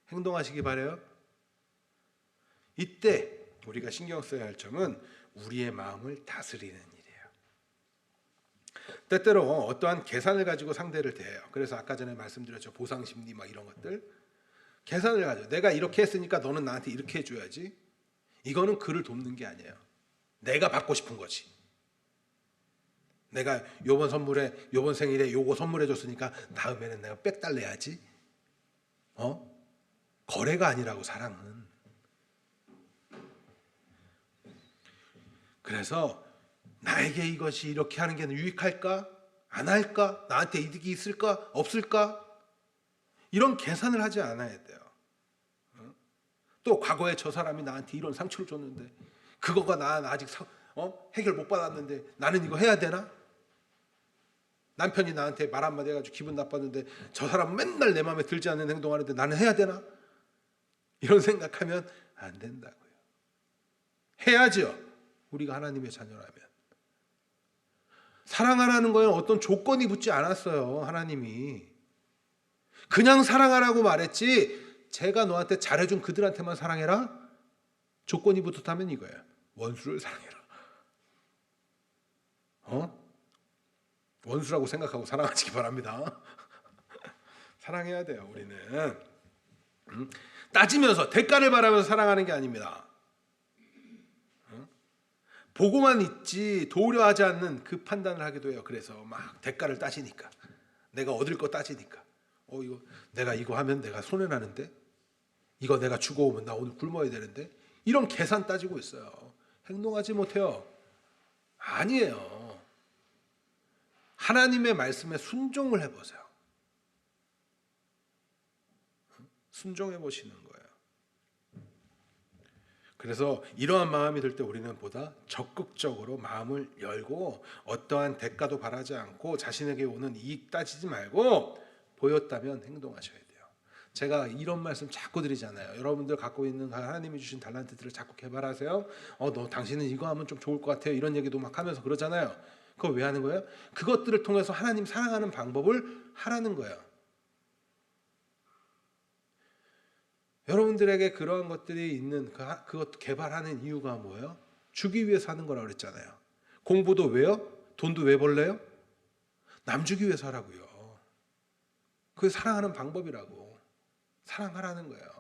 행동하시기 바래요. 이때 우리가 신경 써야 할 점은 우리의 마음을 다스리는 일이에요. 때때로 어떠한 계산을 가지고 상대를 대해요. 그래서 아까 전에 말씀드렸죠. 보상심리 막 이런 것들. 계산을 가지고 내가 이렇게 했으니까 너는 나한테 이렇게 해줘야지. 이거는 그를 돕는 게 아니에요. 내가 받고 싶은 거지. 내가 요번 생일에 요거 선물해 줬으니까 다음에는 내가 빽달래야지. 거래가 아니라고 사랑은. 그래서 나에게 이것이 이렇게 하는 게 유익할까? 안 할까? 나한테 이득이 있을까? 없을까? 이런 계산을 하지 않아야 돼요. 또 과거에 저 사람이 나한테 이런 상처를 줬는데 그거가 난 아직 해결 못 받았는데 나는 이거 해야 되나? 남편이 나한테 말 한마디 해가지고 기분 나빴는데 저 사람은 맨날 내 마음에 들지 않는 행동하는데 나는 해야 되나? 이런 생각하면 안 된다고요. 해야죠. 우리가 하나님의 자녀라면. 사랑하라는 거에는 어떤 조건이 붙지 않았어요. 하나님이. 그냥 사랑하라고 말했지 제가 너한테 잘해준 그들한테만 사랑해라? 조건이 붙었다면 이거예요. 원수를 사랑해라. 원수라고 생각하고 사랑하시기 바랍니다. 사랑해야 돼요. 우리는. 따지면서 대가를 바라면서 사랑하는 게 아닙니다. 보고만 있지 도우려 하지 않는 그 판단을 하기도 해요. 그래서 막 대가를 따지니까. 내가 얻을 거 따지니까. 이거 내가 이거 하면 내가 손해나는데? 이거 내가 주고 오면 나 오늘 굶어야 되는데? 이런 계산 따지고 있어요. 행동하지 못해요. 아니에요. 하나님의 말씀에 순종을 해보세요. 순종해 보시는 거예요. 그래서 이러한 마음이 들 때 우리는 보다 적극적으로 마음을 열고 어떠한 대가도 바라지 않고 자신에게 오는 이익 따지지 말고 보였다면 행동하셔야 돼요. 제가 이런 말씀 자꾸 드리잖아요. 여러분들 갖고 있는 하나님이 주신 달란트들을 자꾸 개발하세요. 당신은 이거 하면 좀 좋을 것 같아요. 이런 얘기도 막 하면서 그러잖아요. 그거 왜 하는 거예요? 그것들을 통해서 하나님 사랑하는 방법을 하라는 거예요. 여러분들에게 그러한 것들이 있는 그것 개발하는 이유가 뭐예요? 주기 위해서 하는 거라고 그랬잖아요. 공부도 왜요? 돈도 왜 벌래요? 남 주기 위해서 하라고요. 그게 사랑하는 방법이라고. 사랑하라는 거예요.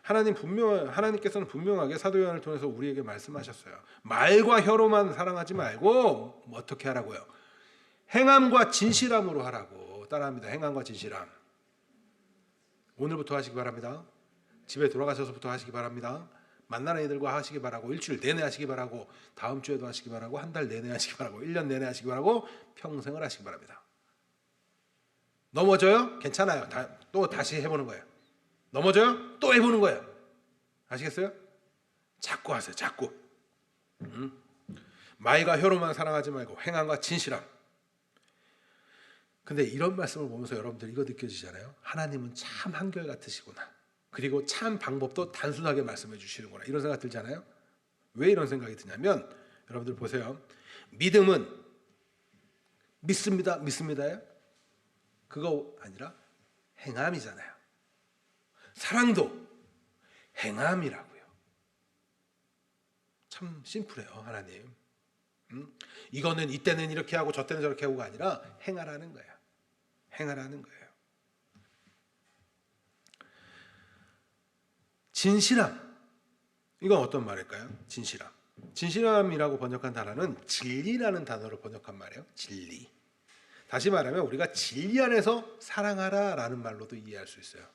하나님께서는 분명하게 사도 요한을 통해서 우리에게 말씀하셨어요. 말과 혀로만 사랑하지 말고 어떻게 하라고요? 행함과 진실함으로 하라고. 따라합니다. 행함과 진실함. 오늘부터 하시기 바랍니다. 집에 돌아가셔서부터 하시기 바랍니다. 만나는 이들과 하시기 바라고, 일주일 내내 하시기 바라고, 다음 주에도 하시기 바라고, 한 달 내내 하시기 바라고, 1년 내내 하시기 바라고, 평생을 하시기 바랍니다. 넘어져요? 괜찮아요. 또 다시 해보는 거예요. 넘어져요? 또 해보는 거예요. 아시겠어요? 자꾸 하세요. 자꾸. 말과 혀로만 사랑하지 말고 행함과 진실함. 근데 이런 말씀을 보면서 여러분들 이거 느껴지잖아요. 하나님은 참 한결같으시구나. 그리고 참 방법도 단순하게 말씀해 주시는구나. 이런 생각 들잖아요. 왜 이런 생각이 드냐면 여러분들 보세요. 믿음은 믿습니다예요? 그거 아니라 행함이잖아요. 사랑도 행함이라고요. 참 심플해요, 하나님. 이거는 이때는 이렇게 하고 저 때는 저렇게 하고가 아니라 행하라는 거예요. 행하라는 거예요. 진실함. 이건 어떤 말일까요? 진실함. 진실함이라고 번역한 단어는 진리라는 단어로 번역한 말이에요. 진리. 다시 말하면 우리가 진리 안에서 사랑하라라는 말로도 이해할 수 있어요.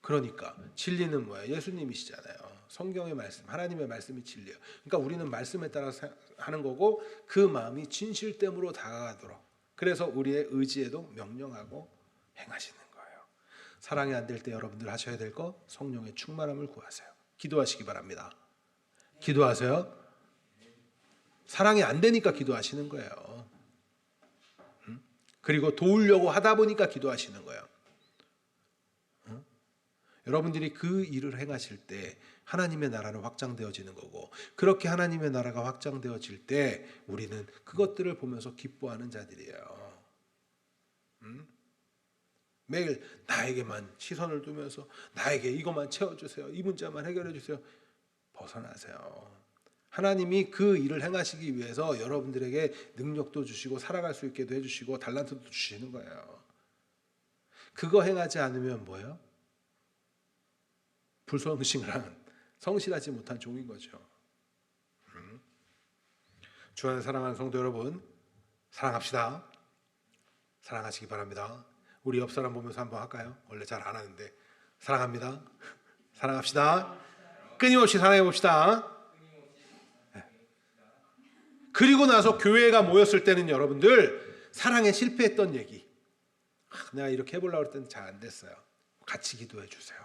그러니까 진리는 뭐예요? 예수님이시잖아요. 성경의 말씀, 하나님의 말씀이 진리예요. 그러니까 우리는 말씀에 따라 하는 거고 그 마음이 진실됨으로 다가가도록 그래서 우리의 의지에도 명령하고 행하시는 거예요. 사랑이 안 될 때 여러분들 하셔야 될 거 성령의 충만함을 구하세요. 기도하시기 바랍니다. 기도하세요. 사랑이 안 되니까 기도하시는 거예요. 그리고 도우려고 하다 보니까 기도하시는 거예요. 여러분들이 그 일을 행하실 때 하나님의 나라는 확장되어지는 거고 그렇게 하나님의 나라가 확장되어질 때 우리는 그것들을 보면서 기뻐하는 자들이에요. 매일 나에게만 시선을 두면서 나에게 이것만 채워주세요. 이 문제만 해결해 주세요. 벗어나세요. 하나님이 그 일을 행하시기 위해서 여러분들에게 능력도 주시고 살아갈 수 있게도 해주시고 달란트도 주시는 거예요. 그거 행하지 않으면 뭐예요? 불성실한 성실하지 못한 종인 거죠. 주 안에 사랑하는 성도 여러분, 사랑합시다. 사랑하시기 바랍니다. 우리 옆 사람 보면서 한번 할까요? 원래 잘 안 하는데 사랑합니다. 사랑합시다. 끊임없이 사랑해 봅시다. 그리고 나서 교회가 모였을 때는 여러분들 사랑에 실패했던 얘기 내가 이렇게 해보려고 했더니 잘 안 됐어요. 같이 기도해 주세요.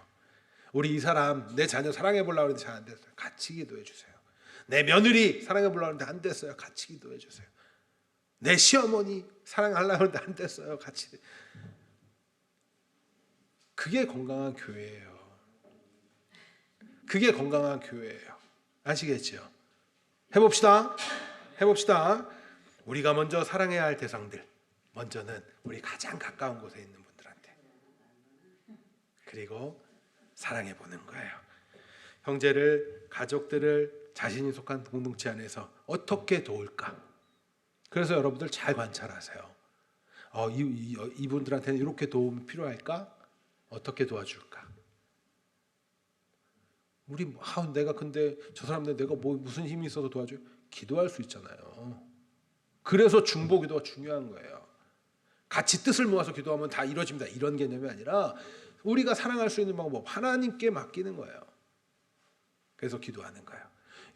우리 이 사람 내 자녀 사랑해 보려고 했는데 잘 안 됐어요. 같이 기도해 주세요. 내 며느리 사랑해 보려고 했는데 안 됐어요. 같이 기도해 주세요. 내 시어머니 사랑하려고 했는데 안 됐어요. 같이. 그게 건강한 교회예요. 그게 건강한 교회예요. 아시겠죠? 해봅시다. 해봅시다. 우리가 먼저 사랑해야 할 대상들 먼저는 우리 가장 가까운 곳에 있는 분들한테 그리고 사랑해 보는 거예요. 형제를 가족들을 자신이 속한 공동체 안에서 어떻게 도울까? 그래서 여러분들 잘 관찰하세요. 이분들한테는 이렇게 도움이 필요할까? 어떻게 도와줄까? 내가 근데 저 사람들 내가 무슨 힘이 있어서 도와줘요? 기도할 수 있잖아요. 그래서 중보기도가 중요한 거예요. 같이 뜻을 모아서 기도하면 다 이루어집니다. 이런 개념이 아니라 우리가 사랑할 수 있는 방법 하나님께 맡기는 거예요. 그래서 기도하는 거예요.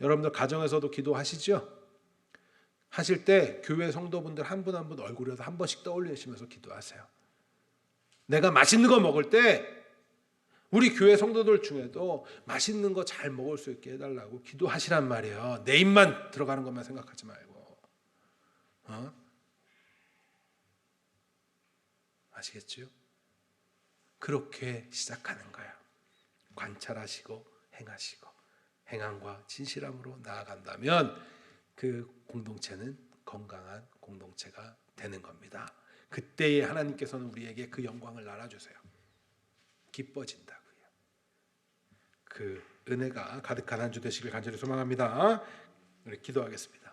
여러분들 가정에서도 기도하시죠? 하실 때 교회 성도분들 한 분 한 분 얼굴에서 한 번씩 떠올리시면서 기도하세요. 내가 맛있는 거 먹을 때 우리 교회 성도들 중에도 맛있는 거 잘 먹을 수 있게 해달라고 기도하시란 말이에요. 내 입만 들어가는 것만 생각하지 말고. 아시겠죠? 그렇게 시작하는 거예요. 관찰하시고 행하시고 행함과 진실함으로 나아간다면 그 공동체는 건강한 공동체가 되는 겁니다. 그때에 하나님께서는 우리에게 그 영광을 나눠주세요. 기뻐진다고요. 그 은혜가 가득한 한 주 되시길 간절히 소망합니다. 우리 기도하겠습니다.